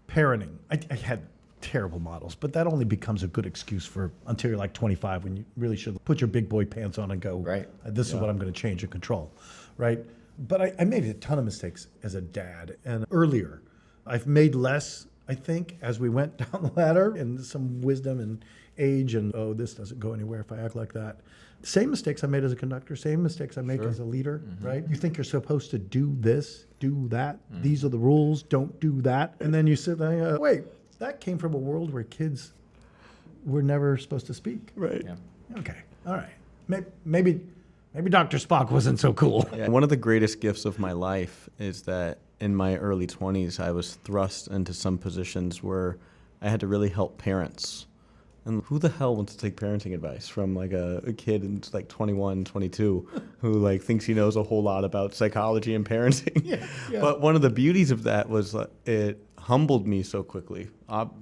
Parenting. I had terrible models, but that only becomes a good excuse for until you're like 25 when you really should put your big boy pants on and go, Right. This is what I'm going to change and control, right? But I made a ton of mistakes as a dad. And earlier, I've made less, I think, as we went down the ladder, and some wisdom and age and, oh, this doesn't go anywhere if I act like that. Same mistakes I made as a conductor, same mistakes I make as a leader, right? You think you're supposed to do this, do that. These are the rules, don't do that. And then you sit there and go, wait, that came from a world where kids were never supposed to speak. Right. Yeah. Okay, all right. Maybe Dr. Spock wasn't so cool. Yeah. One of the greatest gifts of my life is that in my early 20s, I was thrust into some positions where I had to really help parents. And who the hell wants to take parenting advice from like a kid who's like 21, 22, who like thinks he knows a whole lot about psychology and parenting? Yeah. But one of the beauties of that was it humbled me so quickly,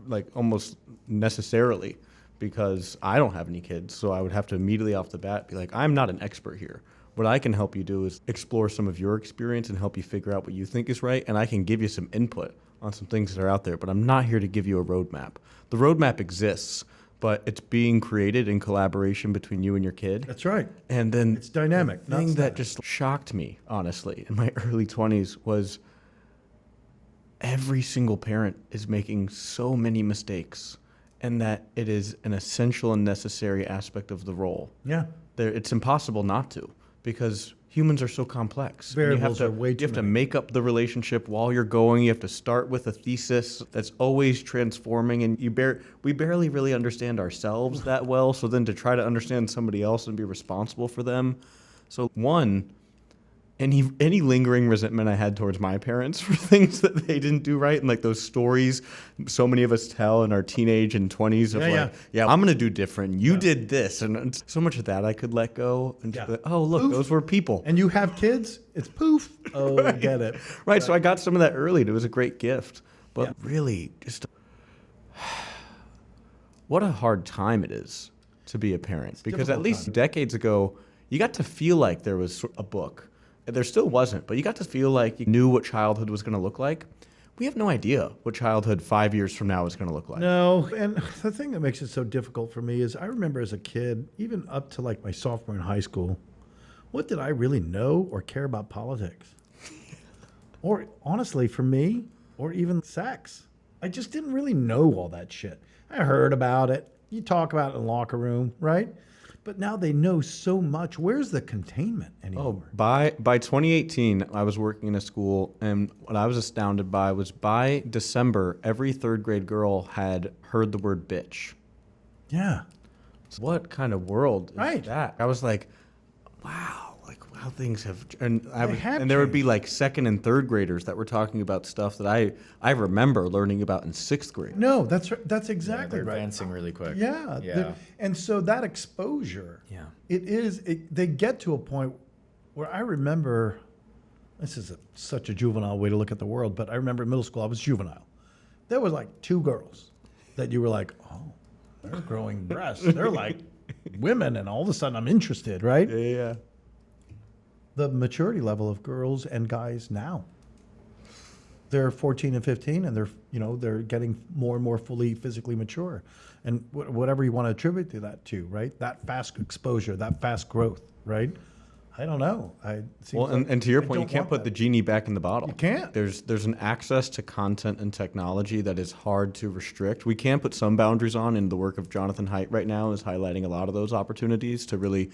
like almost necessarily, because I don't have any kids. So I would have to immediately off the bat be like, I'm not an expert here. What I can help you do is explore some of your experience and help you figure out what you think is right. And I can give you some input on some things that are out there, but I'm not here to give you a roadmap. The roadmap exists, but it's being created in collaboration between you and your kid. That's right. And then It's dynamic, the not thing that static. just shocked me, honestly, in my early 20s was every single parent is making so many mistakes, and that it is an essential and necessary aspect of the role. Yeah. It's impossible not to, because humans are so complex. And Variables you are have to, way you too have to many. make up the relationship while you're going. You have to start with a thesis that's always transforming, and we barely really understand ourselves that well. So then to try to understand somebody else and be responsible for them. So any lingering resentment I had towards my parents for things that they didn't do right, and like those stories so many of us tell in our teenage and 20s of I'm going to do different. You did this. And so much of that I could let go and just be like, oh, look, Poof. those were people. And you have kids, it's poof. Oh, get it. Right. So I got some of that early, and it was a great gift. But really, just what a hard time it is to be a parent. Because at difficult least time. decades ago, you got to feel like there was a book. There still wasn't, but you got to feel like you knew what childhood was going to look like. We have no idea what childhood 5 years from now is going to look like. No, and the thing that makes it so difficult for me is I remember as a kid, even up to like my sophomore in high school, what did I really know or care about politics? Or honestly, for me, or even sex. I just didn't really know all that shit. I heard about it. You talk about it in the locker room, right? But now they know so much. Where's the containment anymore? Oh, by 2018, I was working in a school, and what I was astounded by was by December, every third grade girl had heard the word bitch. Yeah. What kind of world is Right. that? I was like, wow, like how things have, and have there would be changed. like second and third graders that were talking about stuff that I remember learning about in sixth grade. No, that's exactly They're right. advancing really quick. Yeah. Yeah. And so that exposure, Yeah. they get to a point where I remember this is such a juvenile way to look at the world, but I remember in middle school, I was juvenile. There was like 2 girls that you were like, oh, they're growing breasts. They're like women, and all of a sudden I'm interested, right? Yeah. The maturity level of girls and guys now. They're 14 and 15, and they're getting more and more fully physically mature, and whatever you want to attribute to that right? That fast exposure, that fast growth, right? I don't know. And to your point, you can't put the genie back in the bottle. You can't. There's an access to content and technology that is hard to restrict. We can put some boundaries on, and the work of Jonathan Haidt right now is highlighting a lot of those opportunities to really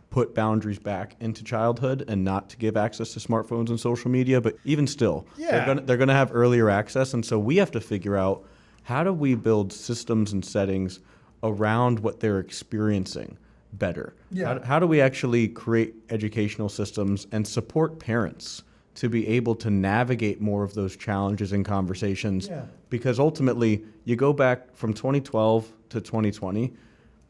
put boundaries back into childhood and not to give access to smartphones and social media. But even still, they're gonna have earlier access, and so we have to figure out, how do we build systems and settings around what they're experiencing better? Yeah. How do we actually create educational systems and support parents to be able to navigate more of those challenges and conversations? Yeah. Because ultimately, you go back from 2012 to 2020,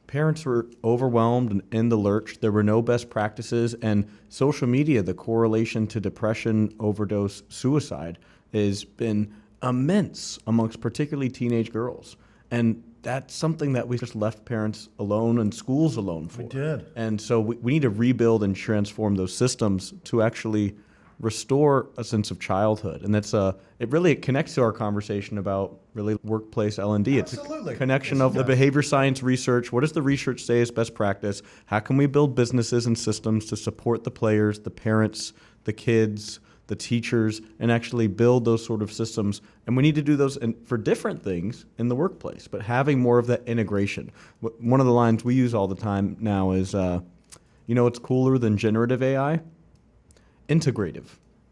parents were overwhelmed and in the lurch. There were no best practices, and social media, the correlation to depression, overdose, suicide has been immense amongst particularly teenage girls. And that's something that we just left parents alone and schools alone for. We did. And so we need to rebuild and transform those systems to actually restore a sense of childhood. And it connects to our conversation about really workplace L&D. Absolutely. It's a connection Yes, of it the does. behavior science research. What does the research say is best practice? How can we build businesses and systems to support the players, the parents, the kids, the teachers, and actually build those sort of systems? And we need to do those for different things in the workplace, but having more of that integration. One of the lines we use all the time now is, what's cooler than generative AI? Integrative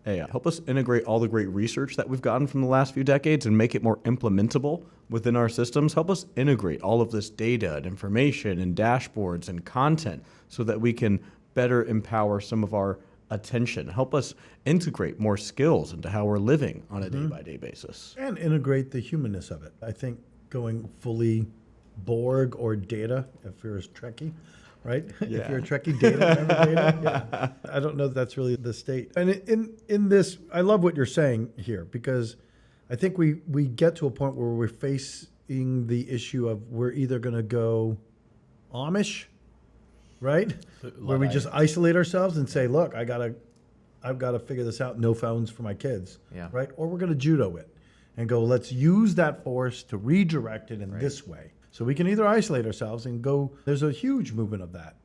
AI. Help us integrate all the great research that we've gotten from the last few decades and make it more implementable within our systems. Help us integrate all of this data and information and dashboards and content so that we can better empower some of our attention. Help us integrate more skills into how we're living on a day-by-day basis. And integrate the humanness of it. I think going fully Borg or data, if you're a Trekkie, right? Yeah. If you're a Trekkie, data, remember data? Yeah. I don't know if that's really the state. And in this, I love what you're saying here, because I think we get to a point where we're facing the issue of we're either going to go Amish, right? Where we just isolate ourselves and say, look, I've got to figure this out. No phones for my kids, right? Or we're going to judo it and go, let's use that force to redirect it in this way. So we can either isolate ourselves and go, there's a huge movement of that.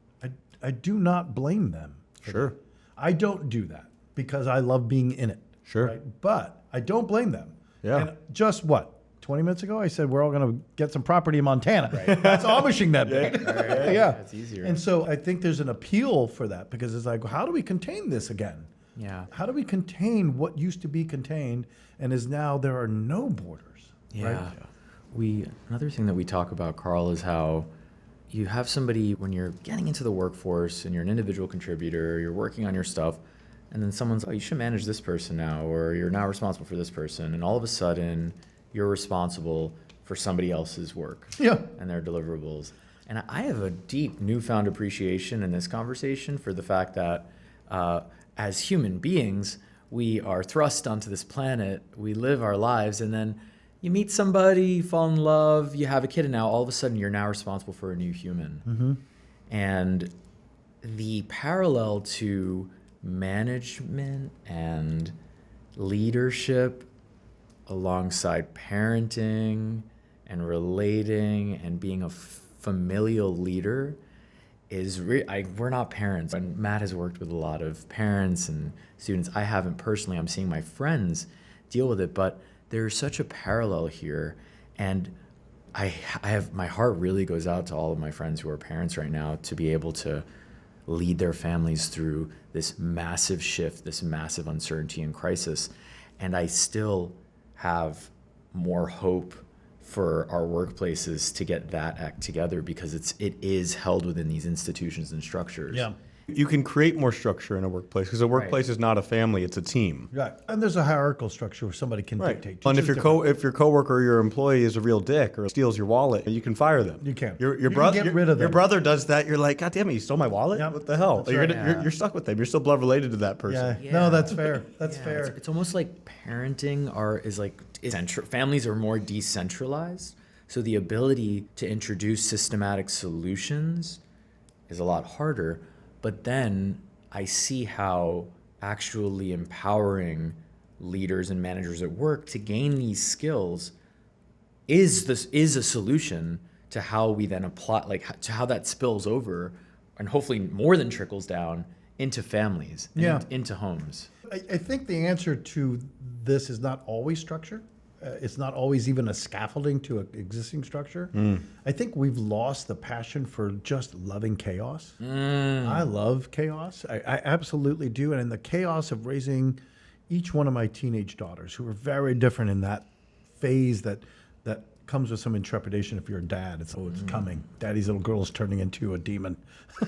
I do not blame them. Sure. I don't do that because I love being in it. Sure. Right? But I don't blame them. Yeah. And just 20 minutes ago, I said, we're all going to get some property in Montana. Right. That's Amishing that bit. Yeah. That's easier. And so I think there's an appeal for that, because it's like, how do we contain this again? Yeah. How do we contain what used to be contained and is now there are no borders? Yeah. Right? Another thing that we talk about, Karl, is how you have somebody, when you're getting into the workforce and you're an individual contributor, you're working on your stuff, and then someone's, oh, you should manage this person now, or you're now responsible for this person, and all of a sudden you're responsible for somebody else's work and their deliverables. And I have a deep newfound appreciation in this conversation for the fact that as human beings, we are thrust onto this planet, we live our lives, and then you meet somebody, fall in love, you have a kid, and now all of a sudden you're now responsible for a new human. Mm-hmm. And the parallel to management and leadership alongside parenting and relating and being a familial leader is we're not parents. And Matt has worked with a lot of parents and students. I haven't personally. I'm seeing my friends deal with it, but there's such a parallel here, and I have, my heart really goes out to all of my friends who are parents right now to be able to lead their families through this massive shift, this massive uncertainty and crisis. And I still have more hope for our workplaces to get that act together, because it is held within these institutions and structures. Yeah. You can create more structure in a workplace because a workplace is not a family; it's a team. Right. And there's a hierarchical structure where somebody can dictate. And if Teachers if your coworker or your employee is a real dick or steals your wallet, you can fire them. You can. Your You can brother get rid of Your them. brother does that. You're like, God damn it, you stole my wallet. Yep. What the hell? That's You're, right. gonna, you're stuck with them. You're still blood related to that person. Yeah. No, that's fair. That's Yeah, fair. It's almost like parenting families are more decentralized. So the ability to introduce systematic solutions is a lot harder. But then I see how actually empowering leaders and managers at work to gain these skills is a solution to how we then apply, to how that spills over and hopefully more than trickles down into families and into homes. I think the answer to this is not always structure. It's not always even a scaffolding to an existing structure. I think we've lost the passion for just loving chaos. I love chaos. I absolutely do. And in the chaos of raising each one of my teenage daughters, who are very different in that phase that comes with some intrepidation if you're a dad. It's coming. Daddy's little girl is turning into a demon.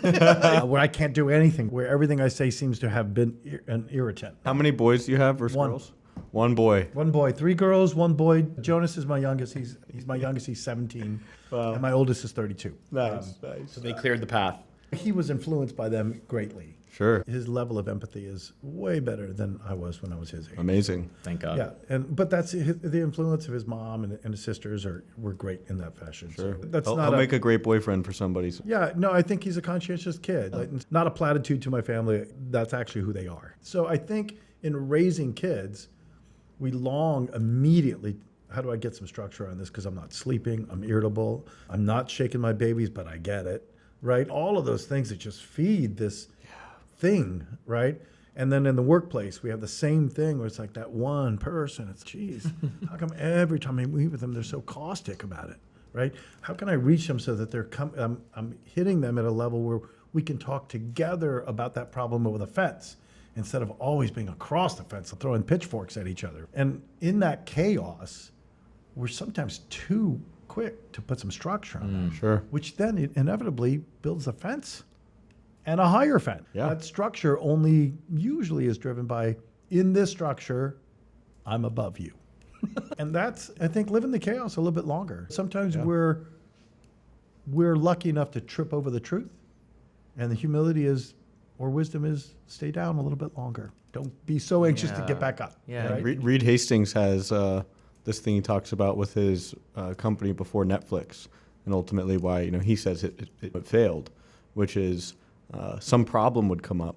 Where I can't do anything, where everything I say seems to have been an irritant. How many boys do you have versus One. girls? One boy. One boy, 3 girls, 1 boy. Jonas is my youngest. He's my youngest. He's 17. Wow. And my oldest is 32. Nice. So they cleared the path. He was influenced by them greatly. Sure. His level of empathy is way better than I was when I was his age. Amazing. Thank God. Yeah, but that's the influence of his mom and his sisters were great in that fashion. Sure. So that's He'll not make a great boyfriend for somebody. Yeah, no, I think he's a conscientious kid. Like, not a platitude to my family. That's actually who they are. So I think in raising kids, we long immediately, how do I get some structure on this? Because I'm not sleeping, I'm irritable, I'm not shaking my babies, but I get it, right? All of those things that just feed this thing, right? And then in the workplace, we have the same thing where it's like that one person, it's, geez, how come every time I meet with them, they're so caustic about it, right? How can I reach them so that I'm hitting them at a level where we can talk together about that problem over the fence instead of always being across the fence and throwing pitchforks at each other. And in that chaos, we're sometimes too quick to put some structure on that, Sure. which then it inevitably builds a fence and a higher fence. Yeah. That structure only usually is driven by, in this structure, I'm above you. And that's, I think, living the chaos a little bit longer. Sometimes we're lucky enough to trip over the truth, and the humility is, or wisdom is, stay down a little bit longer. Don't be so anxious to get back up. Yeah. right? Reed Hastings has this thing he talks about with his company before Netflix, and ultimately why he says it failed, which is some problem would come up,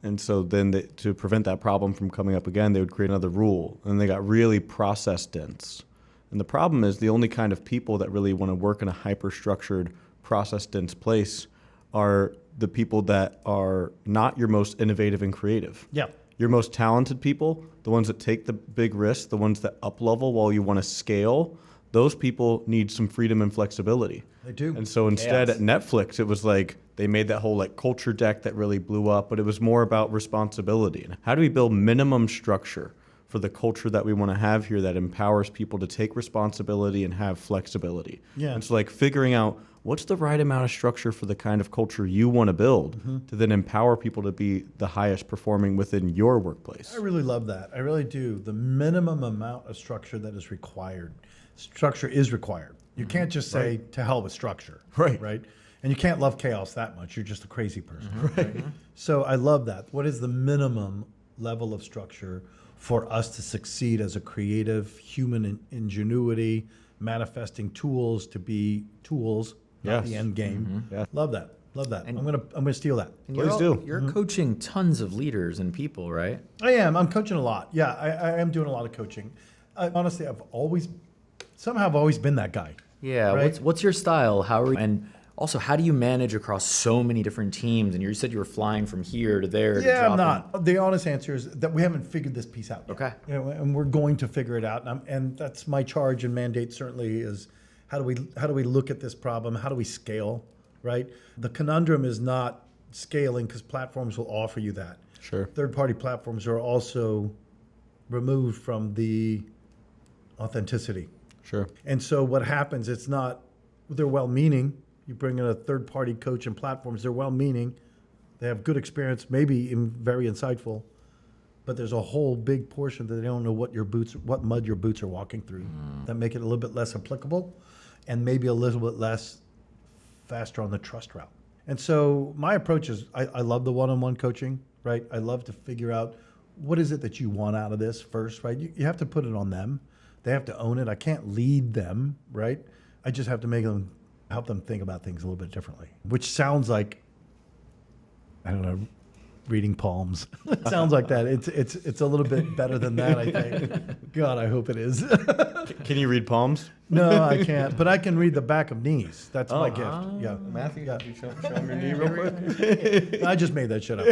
and so then to prevent that problem from coming up again, they would create another rule, and they got really process dense. And the problem is the only kind of people that really want to work in a hyper-structured, process-dense place are the people that are not your most innovative and creative. Yeah. Your most talented people, the ones that take the big risks, the ones that up-level while you want to scale, those people need some freedom and flexibility. They do. And so instead Yes. at Netflix, it was like they made that whole culture deck that really blew up, but it was more about responsibility. And how do we build minimum structure for the culture that we want to have here that empowers people to take responsibility and have flexibility? Yeah. And so figuring out what's the right amount of structure for the kind of culture you want to build to then empower people to be the highest performing within your workplace. I really love that. I really do. The minimum amount of structure that is required. Structure is required. You can't just say, to hell with structure. Right. Right? And you can't love chaos that much. You're just a crazy person. Right. So I love that. What is the minimum level of structure for us to succeed as a creative human ingenuity, manifesting tools to be tools, not Yes. the end game? Yeah. Love that. Love that. And- I'm gonna steal that. And Please do. You're coaching tons of leaders and people, right? I am. I'm coaching a lot. Yeah, I am doing a lot of coaching. Honestly, I've always been that guy. Yeah. Right. What's your style? How are you? And also, how do you manage across so many different teams? And you said you were flying from here to there. Yeah, to I'm drop not. The honest answer is that we haven't figured this piece out yet. Okay. And we're going to figure it out. And that's my charge and mandate. Certainly is how do we look at this problem? How do we scale? Right. The conundrum is not scaling because platforms will offer you that. Sure. Third-party platforms are also removed from the authenticity. Sure. And so what happens, it's not, they're well-meaning. You bring in a third-party coach and platforms, they're well-meaning, They have good experience, maybe very insightful, but there's a whole big portion that they don't know what mud your boots are walking through that make it a little bit less applicable and maybe a little bit less faster on the trust route. And so my approach is I love the one-on-one coaching, right? I love to figure out what is it that you want out of this first, right? You have to put it on them. They have to own it. I can't lead them, right? I just have to help them think about things a little bit differently, which sounds like, I don't know, reading palms. It sounds like that. It's a little bit better than that, I think. God, I hope it is. Can you read palms? No, I can't. But I can read the back of knees. That's my gift. Yeah. Matthew, Yeah. can you show him your knee real quick? I just made that shit up.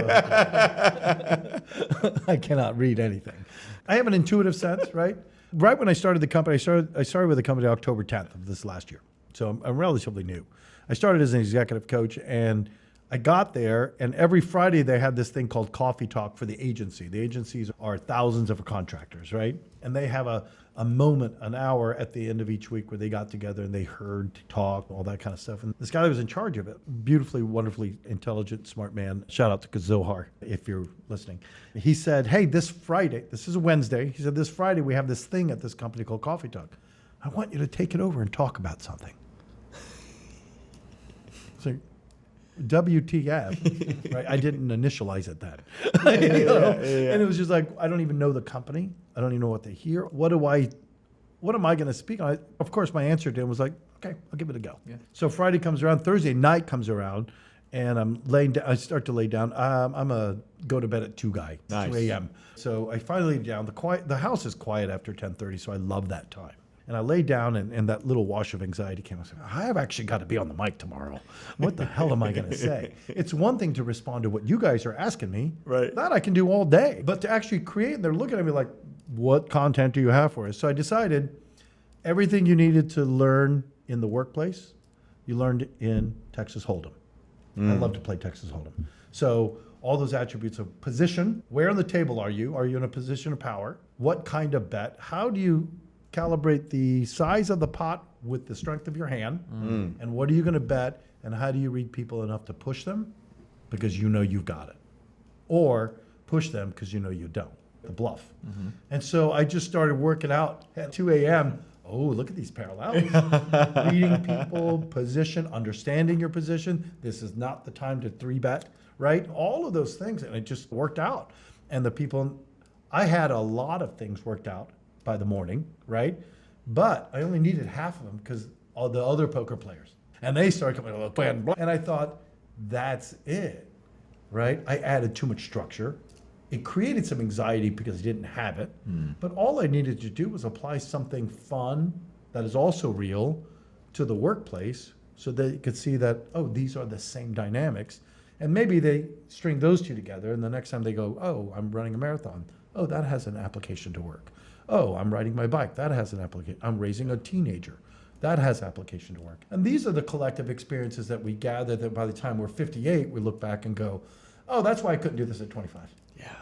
I cannot read anything. I have an intuitive sense, right? Right when I started the company, I started with the company October 10th of this last year. So I'm relatively new. I started as an executive coach, and I got there, and every Friday they had this thing called Coffee Talk for the agency. The agencies are thousands of contractors, right? And they have a moment, an hour at the end of each week where they got together and they heard, talk, all that kind of stuff. And this guy that was in charge of it, beautifully, wonderfully intelligent, smart man. Shout out to Zohar, if you're listening. He said, hey, this Friday, this is a Wednesday. He said, this Friday we have this thing at this company called Coffee Talk. I want you to take it over and talk about something. So, WTF, right? I didn't initialize it that. And it was just like, I don't even know the company. I don't even know what they hear. What am I going to speak on? Of course, my answer to him was like, okay, I'll give it a go. Yeah. So Friday comes around, Thursday night comes around, and I'm laying down. I start to lay down. I'm a go to bed at 2 guy, Nice. 2 a.m. So I finally lay down. The house is quiet after 10:30, so I love that time. And I lay down, and that little wash of anxiety came. I said, I have actually got to be on the mic tomorrow. What the hell am I going to say? It's one thing to respond to what you guys are asking me. Right. That I can do all day. But to actually create, they're looking at me like, what content do you have for us? So I decided everything you needed to learn in the workplace, you learned in Texas Hold'em. I love to play Texas Hold'em. So all those attributes of position, where on the table are you? Are you in a position of power? What kind of bet? How do you calibrate the size of the pot with the strength of your hand, and what are you going to bet, and how do you read people enough to push them because you know you've got it, or push them because you know you don't, the bluff. And so I just started working out at 2 a.m. Oh, look at these parallels. Reading people, position, understanding your position. This is not the time to 3-bet, right? All of those things, and it just worked out. And the people, I had a lot of things worked out by the morning, right? But I only needed half of them because all the other poker players, and they started coming up, and I thought, that's it, right? I added too much structure. It created some anxiety because I didn't have it, but all I needed to do was apply something fun that is also real to the workplace so that you could see that, oh, these are the same dynamics. And maybe they string those two together, and the next time they go, oh, I'm running a marathon. Oh, that has an application to work. Oh, I'm riding my bike. That has an application. I'm raising a teenager. That has application to work. And these are the collective experiences that we gather that by the time we're 58, we look back and go, oh, that's why I couldn't do this at 25. Yeah.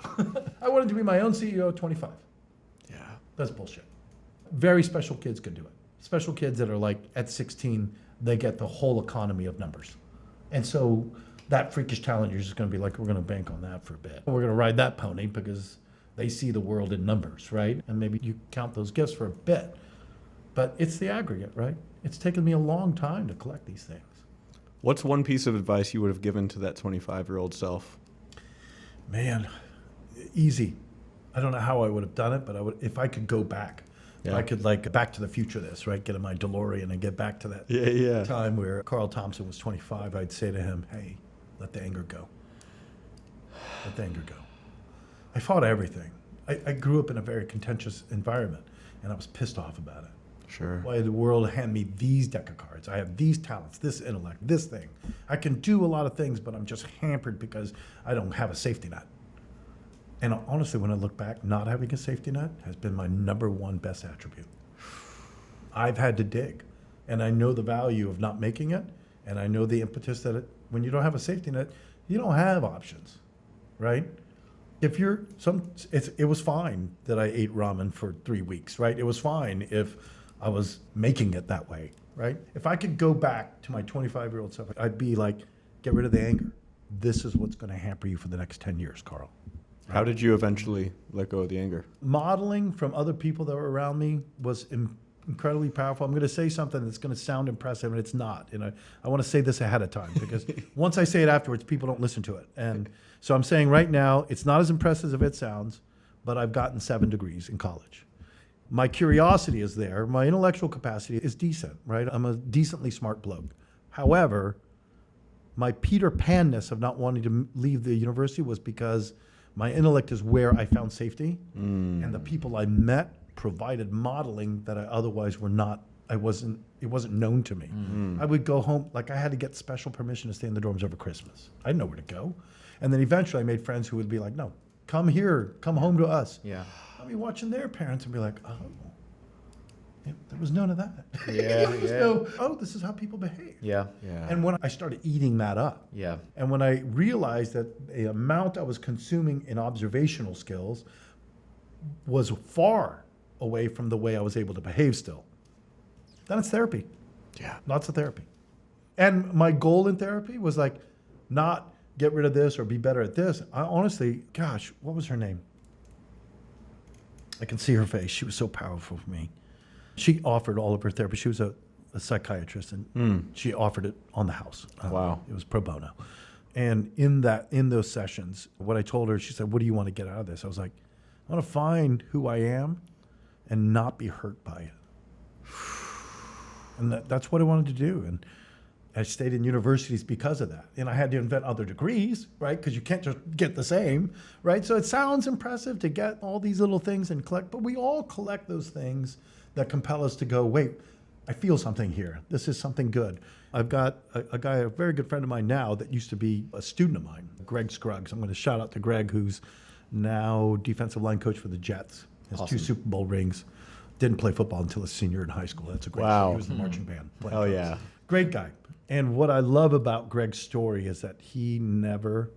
I wanted to be my own CEO at 25. Yeah. That's bullshit. Very special kids can do it. Special kids that are like at 16, they get the whole economy of numbers. And so that freakish talent, you're just going to be like, we're going to bank on that for a bit. We're going to ride that pony because they see the world in numbers, right? And maybe you count those gifts for a bit. But it's the aggregate, right? It's taken me a long time to collect these things. What's one piece of advice you would have given to that 25-year-old self? Man, easy. I don't know how I would have done it, but I would, if I could go back. If I could like Back to the Future this, right? Get in my DeLorean and get back to that time where Karl Thomsen was 25. I'd say to him, hey, let the anger go. Let the anger go. I fought everything. I grew up in a very contentious environment, and I was pissed off about it. Sure. Why did the world hand me these deck of cards? I have these talents, this intellect, this thing. I can do a lot of things, but I'm just hampered because I don't have a safety net. And honestly, when I look back, not having a safety net has been my #1 best attribute. I've had to dig, and I know the value of not making it, and I know the impetus that when you don't have a safety net, you don't have options, right? If you're it was fine that I ate ramen for 3 weeks, right? It was fine if I was making it that way, right? If I could go back to my 25-year-old self, I'd be like, get rid of the anger. this is what's going to hamper you for the next 10 years, Karl. How did you eventually let go of the anger? Modeling from other people that were around me was incredibly powerful. I'm going to say something that's going to sound impressive, and it's not. And I want to say this ahead of time, because once I say it afterwards, people don't listen to it. And so I'm saying right now, it's not as impressive as it sounds, but I've gotten 7 degrees in college. My curiosity is there. My intellectual capacity is decent, right? I'm a decently smart bloke. However, my Peter Pan-ness of not wanting to leave the university was because my intellect is where I found safety, and the people I met provided modeling that I otherwise were not. It wasn't known to me. I would go home, like I had to get special permission to stay in the dorms over Christmas. I didn't know where to go. And then eventually I made friends who would be like, no, come here, come home to us. Yeah. I'd be watching their parents and be like, oh, yeah, there was none of that. Yeah, There was no, oh, this is how people behave. Yeah. Yeah. And when I started eating that up, Yeah. and when I realized that the amount I was consuming in observational skills was far away from the way I was able to behave still, then it's therapy. Yeah. Lots of therapy. And my goal in therapy was like, not get rid of this or be better at this. I honestly, gosh, what was her name? I can see her face. She was so powerful for me. She offered all of her therapy. She was a psychiatrist, and she offered it on the house. Wow. It was pro bono. And in those sessions, what I told her, she said, what do you want to get out of this? I was like, I want to find who I am and not be hurt by it. And that's what I wanted to do. And I stayed in universities because of that. And I had to invent other degrees, right? Because you can't just get the same, right? So it sounds impressive to get all these little things and collect, but we all collect those things that compel us to go, wait, I feel something here. This is something good. I've got a guy, a very good friend of mine now that used to be a student of mine, Greg Scruggs. I'm going to shout out to Greg, who's now defensive line coach for the Jets. Has Awesome. 2 Super Bowl rings. Didn't play football until a senior in high school. That's a great Wow. story. He was in the marching band. playing Oh, drums. yeah. Great guy. And what I love about Greg's story is that he never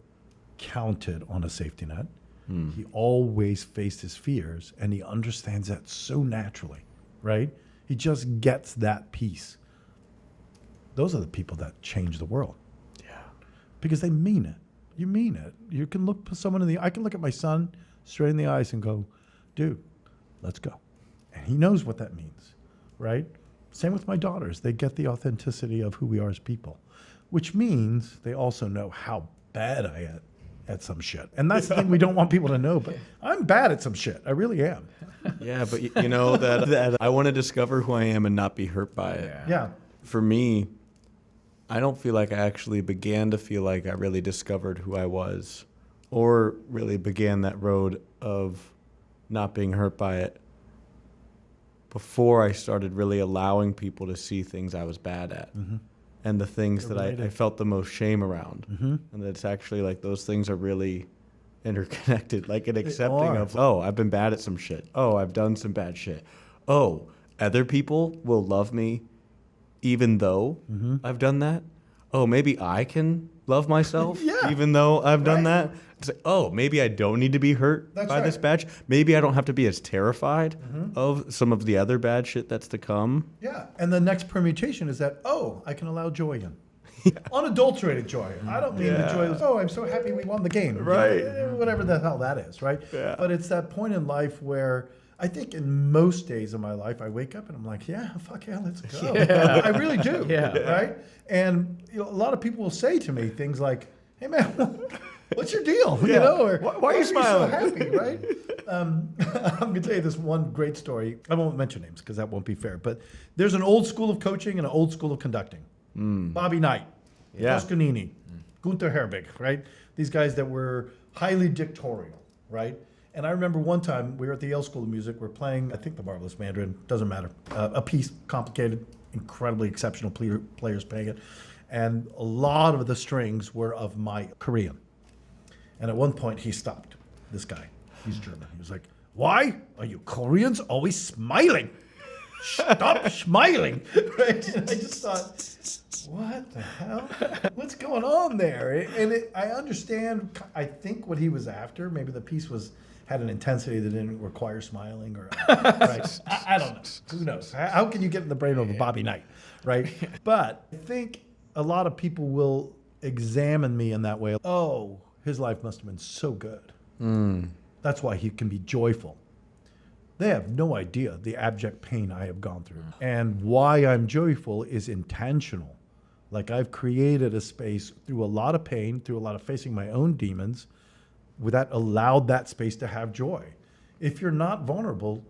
counted on a safety net. He always faced his fears, and he understands that so naturally, right? He just gets that piece. Those are the people that change the world. Yeah. Because they mean it. You mean it. You can look someone in the, I can look at my son straight in the eyes and go, dude, let's go. And he knows what that means, right? Same with my daughters. They get the authenticity of who we are as people, which means they also know how bad I am at some shit. And that's the thing we don't want people to know, but I'm bad at some shit. I really am. Yeah, but you know that I want to discover who I am and not be hurt by it. Yeah. For me, I don't feel like I actually began to feel like I really discovered who I was or really began that road of not being hurt by it before I started really allowing people to see things I was bad at and the things that I felt the most shame around. And that it's actually like those things are really interconnected, like an accepting are. of, oh, I've been bad at some shit. Oh, I've done some bad shit. Oh, other people will love me even though I've done that. Oh, maybe I can love myself Yeah. even though I've done Right. that. It's like, oh, maybe I don't need to be hurt That's by this right. bad. Maybe I don't have to be as terrified of some of the other bad shit that's to come. Yeah. And the next permutation is that, oh, I can allow joy in. Unadulterated joy. I don't mean the joy of, oh, I'm so happy we won the game. Right. Whatever the hell that is, right? Yeah. But it's that point in life where I think in most days of my life, I wake up and I'm like, yeah, fuck yeah, let's go. I really do. Yeah. Right? And you know, a lot of people will say to me things like, hey, man, what's your deal? You Yeah. know, or Why are you so smiling?" happy, right? I'm going to tell you this one great story. I won't mention names because that won't be fair. But there's an old school of coaching and an old school of conducting. Bobby Knight, Yeah. Toscanini, Gunther Herbig, right? These guys that were highly dictatorial, right? And I remember one time we were at the Yale School of Music. We're playing, I think, the Marvelous Mandarin. Doesn't matter. A piece, complicated, incredibly exceptional players playing it. And a lot of the strings were of my Korean. And at one point he stopped, this guy. He's German. He was like, why are you Koreans always smiling? Stop smiling. Right? And I just thought, what the hell? What's going on there? And I understand, I think what he was after, maybe the piece had an intensity that didn't require smiling or, right? I don't know. Who knows? How can you get in the brain of a Bobby Knight, right? But I think a lot of people will examine me in that way, oh, his life must have been so good. That's why he can be joyful. They have no idea the abject pain I have gone through. And why I'm joyful is intentional. Like I've created a space through a lot of pain, through a lot of facing my own demons, that allowed that space to have joy. If you're not vulnerable,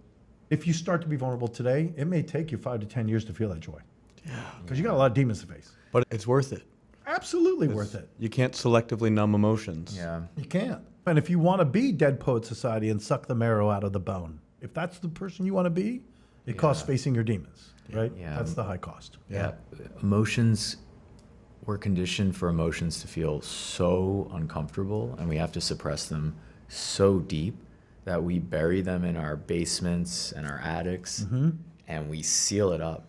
if you start to be vulnerable today, it may take you 5 to 10 years to feel that joy. Yeah. Because you got a lot of demons to face. But it's worth it. Absolutely worth it. You can't selectively numb emotions. Yeah. You can't. And if you want to be Dead Poet Society and suck the marrow out of the bone, if that's the person you want to be, it costs facing your demons, right? Yeah. That's the high cost. Yeah. Emotions, we're conditioned for emotions to feel so uncomfortable, and we have to suppress them so deep that we bury them in our basements and our attics, and we seal it up.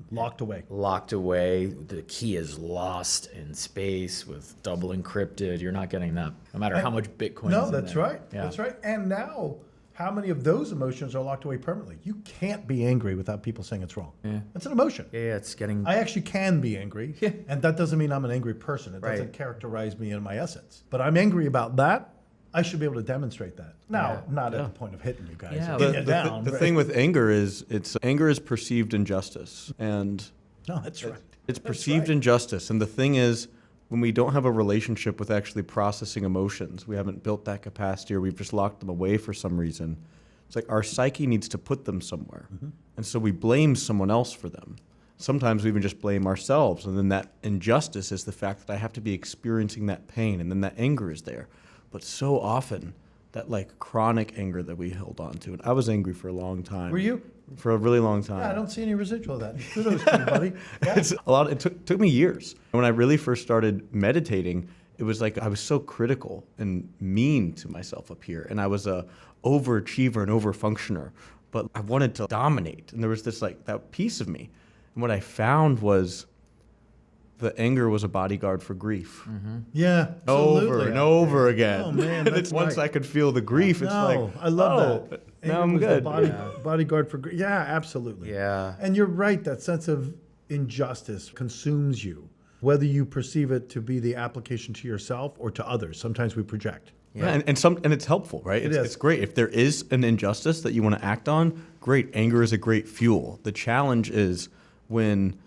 Locked away. Locked away. The key is lost in space with double encrypted. You're not getting that, no matter how much Bitcoin No, is in that's there. right. Yeah. That's right. And now, how many of those emotions are locked away permanently? You can't be angry without people saying it's wrong. Yeah. That's an emotion. Yeah, it's getting... I actually can be angry, and that doesn't mean I'm an angry person. It doesn't Right. characterize me in my essence. But I'm angry about that. I should be able to demonstrate that. Now, not at the point of hitting you guys. Yeah. or The, getting you the, down. the right? thing with anger is anger is perceived injustice, and No, that's right. it's perceived injustice. And the thing is, when we don't have a relationship with actually processing emotions, we haven't built that capacity, or we've just locked them away for some reason. It's like our psyche needs to put them somewhere, and so we blame someone else for them. Sometimes we even just blame ourselves, and then that injustice is the fact that I have to be experiencing that pain, and then that anger is there. But so often, that like chronic anger that we held on to, and I was angry for a long time. Were you? For a really long time. Yeah, I don't see any residual of that. Kudos to you, buddy. Yeah. It's a lot. It took me years. When I really first started meditating, it was like I was so critical and mean to myself up here, and I was a overachiever and overfunctioner. But I wanted to dominate, and there was this like that piece of me. And what I found was the anger was a bodyguard for grief. Yeah, Over absolutely. and over again. Oh, man, And that's it's once right. I could feel the grief, it's No, like, I love oh, that. now Anger I'm was the good. bodyguard for yeah, absolutely. Yeah. And you're right. That sense of injustice consumes you, whether you perceive it to be the application to yourself or to others. Sometimes we project. Yeah, and it's helpful, right? It is. It's great. If there is an injustice that you want to act on, great. Anger is a great fuel. The challenge is when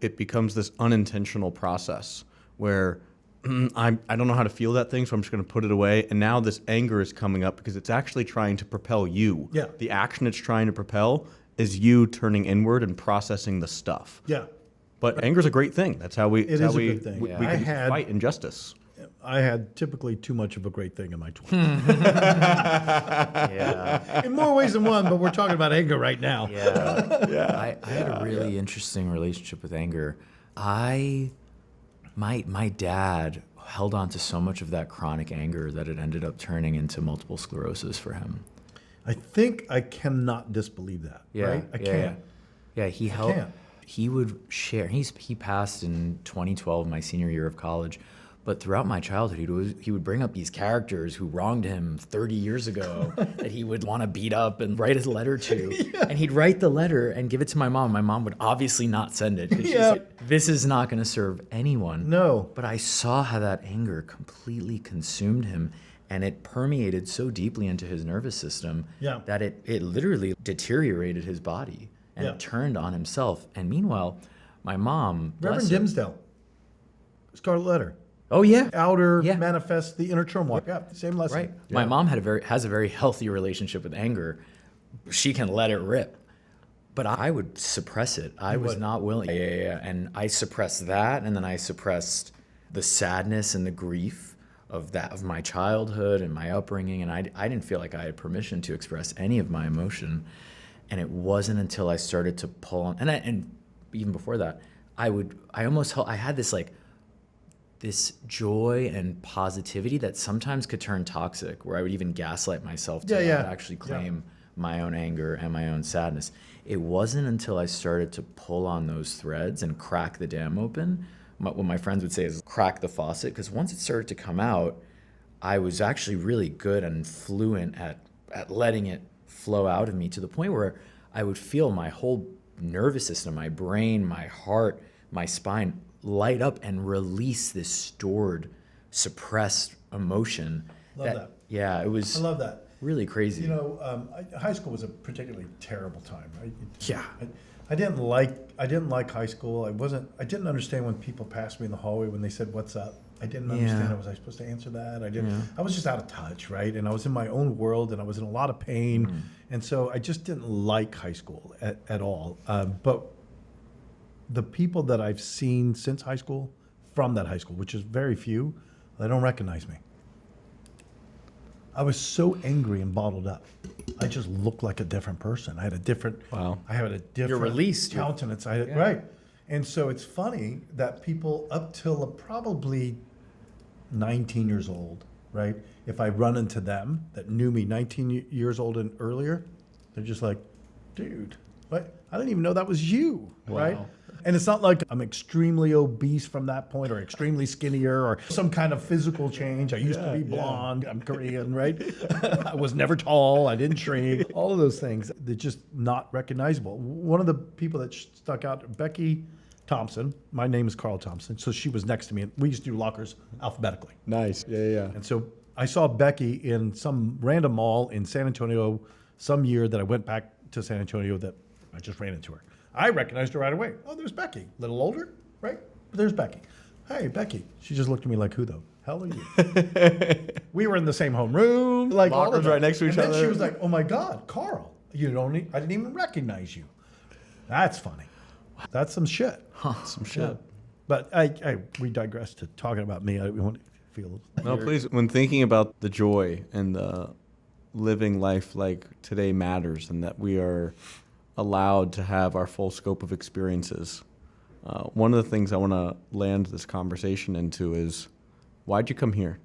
it becomes this unintentional process where I don't know how to feel that thing, so I'm just going to put it away. And now this anger is coming up because it's actually trying to propel you. Yeah. The action it's trying to propel is you turning inward and processing the stuff. Yeah. But anger is a great thing. That's how we. It how is a we, good thing. We, Yeah. we I can had- fight injustice. I had typically too much of a great thing in my 20s. Yeah. In more ways than one, but we're talking about anger right now. Yeah. I had a really interesting relationship with anger. My dad held on to so much of that chronic anger that it ended up turning into multiple sclerosis for him. I think I cannot disbelieve that. Right? I can't. Yeah, he held. can't. He would share. He passed in 2012, my senior year of college. But throughout my childhood, he would bring up these characters who wronged him 30 years ago that he would want to beat up and write a letter to. And he'd write the letter and give it to my mom. My mom would obviously not send it. 'Cause she's like, this is not going to serve anyone. No. But I saw how that anger completely consumed him, and it permeated so deeply into his nervous system that it literally deteriorated his body and it turned on himself. And meanwhile, my mom, Reverend bless her- Dimsdale, Scarlet Letter. Oh yeah, Outer manifests the inner turmoil. Yeah, same lesson. right. My mom has a very healthy relationship with anger. She can let it rip, but I would suppress it. I was not willing. Yeah. And I suppressed that, and then I suppressed the sadness and the grief of my childhood and my upbringing, and I didn't feel like I had permission to express any of my emotion. And it wasn't until I started to pull on, and even before that, I had this joy and positivity that sometimes could turn toxic, where I would even gaslight myself to not actually claim my own anger and my own sadness. It wasn't until I started to pull on those threads and crack the dam open, what my friends would say is crack the faucet, because once it started to come out, I was actually really good and fluent at letting it flow out of me, to the point where I would feel my whole nervous system, my brain, my heart, my spine light up and release this stored, suppressed emotion. Love that. Yeah, it I was love that. really crazy. You know, high school was a particularly terrible time. Yeah. I didn't like high school. I didn't understand when people passed me in the hallway when they said, "What's up?" I didn't understand. Yeah. Was I supposed to answer that? I was just out of touch, right? And I was in my own world, and I was in a lot of pain, and so I just didn't like high school at all. But the people that I've seen since high school, from that high school, which is very few, they don't recognize me. I was so angry and bottled up. I just looked like a different person. I had a different. Wow. I had a different. You're released. Countenance. Right. And so it's funny that people up till probably 19 years old, right? If I run into them that knew me 19 years old and earlier, they're just like, dude, what? I didn't even know that was you, right? And it's not like I'm extremely obese from that point or extremely skinnier or some kind of physical change. I used to be blonde. I'm Korean, right? I was never tall. I didn't shrink. All of those things, they're just not recognizable. One of the people that stuck out, Becky Thomsen, my name is Karl Thomsen, so she was next to me. And we used to do lockers alphabetically. Nice. Yeah. And so I saw Becky in some random mall in San Antonio some year that I went back to San Antonio that I just ran into her. I recognized her right away. Oh, there's Becky. A little older, right? But there's Becky. Hey, Becky. She just looked at me like, who the hell are you? We were in the same homeroom. Like all Lockers of that. right next to each and then other. she was like, oh my God, Karl. I didn't even recognize you. That's funny. That's some shit. Some shit. Yeah. But we digress to talking about me. We want to feel. No, please. When thinking about the joy and the living life like today matters, and that we are allowed to have our full scope of experiences, one of the things I want to land this conversation into is, why'd you come here?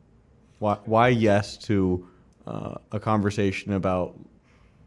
Why yes to a conversation about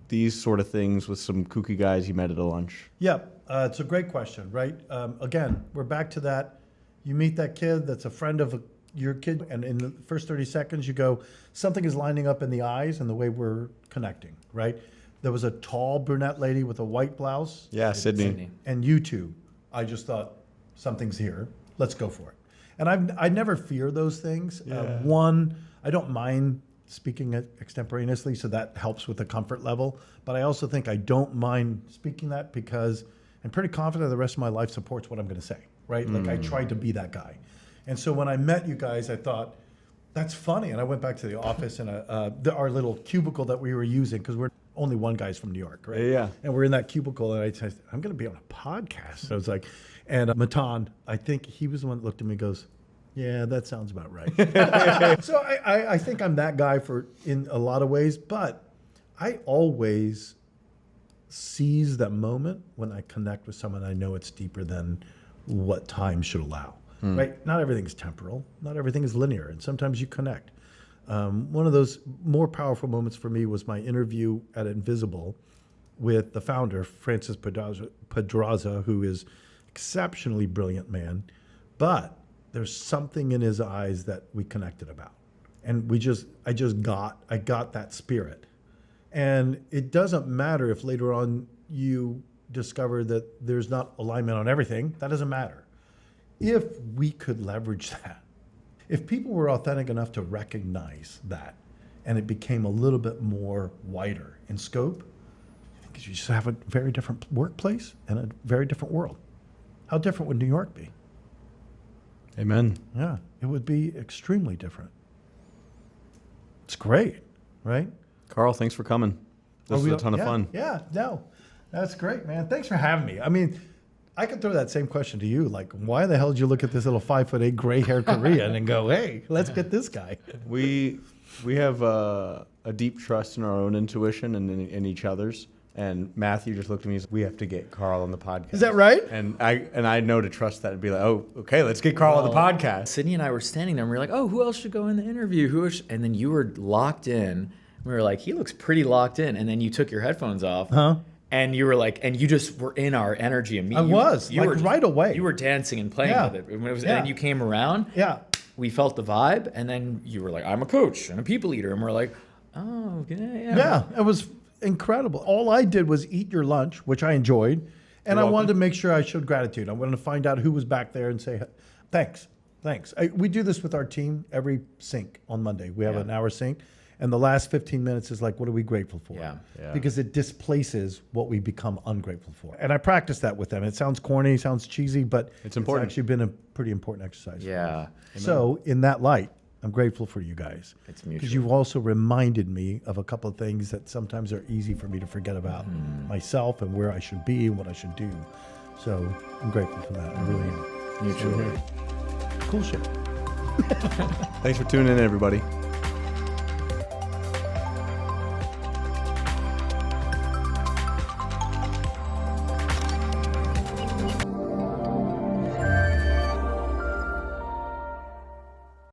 these sort of things with some kooky guys you met at a lunch? Yeah, it's a great question, right? Again, we're back to that. You meet that kid that's a friend of your kid, and in the first 30 seconds you go, something is lining up in the eyes and the way we're connecting, right? There was a tall brunette lady with a white blouse. Yeah, Sydney. And you two. I just thought, something's here. Let's go for it. And I never fear those things. One, I don't mind speaking extemporaneously, so that helps with the comfort level. But I also think I don't mind speaking that because I'm pretty confident the rest of my life supports what I'm going to say, right? Like I tried to be that guy. And so when I met you guys, I thought, that's funny. And I went back to the office and our little cubicle that we were using, because we're only one guy's from New York, right? Yeah. And we're in that cubicle, and I said, I'm going to be on a podcast. So I was like, and Matan, I think he was the one that looked at me and goes, yeah, that sounds about right. So I think I'm that guy in a lot of ways, but I always seize that moment when I connect with someone I know it's deeper than what time should allow, right? Not everything's temporal. Not everything is linear, and sometimes you connect. One of those more powerful moments for me was my interview at Invisible with the founder, Francis Pedraza, who is exceptionally brilliant man, but there's something in his eyes that we connected about. And I got that spirit. And it doesn't matter if later on you discover that there's not alignment on everything, that doesn't matter. If we could leverage that, if people were authentic enough to recognize that, and it became a little bit more wider in scope, because you just have a very different workplace and a very different world. How different would New York be? Amen. Yeah, it would be extremely different. It's great, right? Karl, thanks for coming. This was a ton of fun. Yeah, no, that's great, man. Thanks for having me. I mean, I could throw that same question to you. Like, why the hell did you look at this little 5'8" gray-haired Korean and go, hey, let's get this guy? We have a deep trust in our own intuition and in each other's. And Matthew just looked at me and said, we have to get Karl on the podcast. Is that right? And I know to trust that and be like, oh, okay, let's get Karl on the podcast. Sydney and I were standing there and we were like, oh, who else should go in the interview? And then you were locked in. We were like, he looks pretty locked in. And then you took your headphones off. Huh? And you were like, and you just were in our energy immediately. I was, right away. You were dancing and playing with it. And then you came around. Yeah. We felt the vibe. And then you were like, I'm a coach and a people leader. And we're like, oh, yeah. Yeah, it was incredible. All I did was eat your lunch, which I enjoyed, And You're I wanted to welcome. make sure I showed gratitude. I wanted to find out who was back there and say, thanks. We do this with our team every sync on Monday. We have Yeah. an hour sync. And the last 15 minutes is like, what are we grateful for? Yeah. Because it displaces what we become ungrateful for. And I practice that with them. It sounds corny, sounds cheesy, but It's important. actually been a pretty important exercise. Yeah. So in that light, I'm grateful for you guys. It's Because mutual. you've also reminded me of a couple of things that sometimes are easy for me to forget about myself and where I should be and what I should do. So I'm grateful for that. I really am. Mutually. Cool shit. Thanks for tuning in, everybody.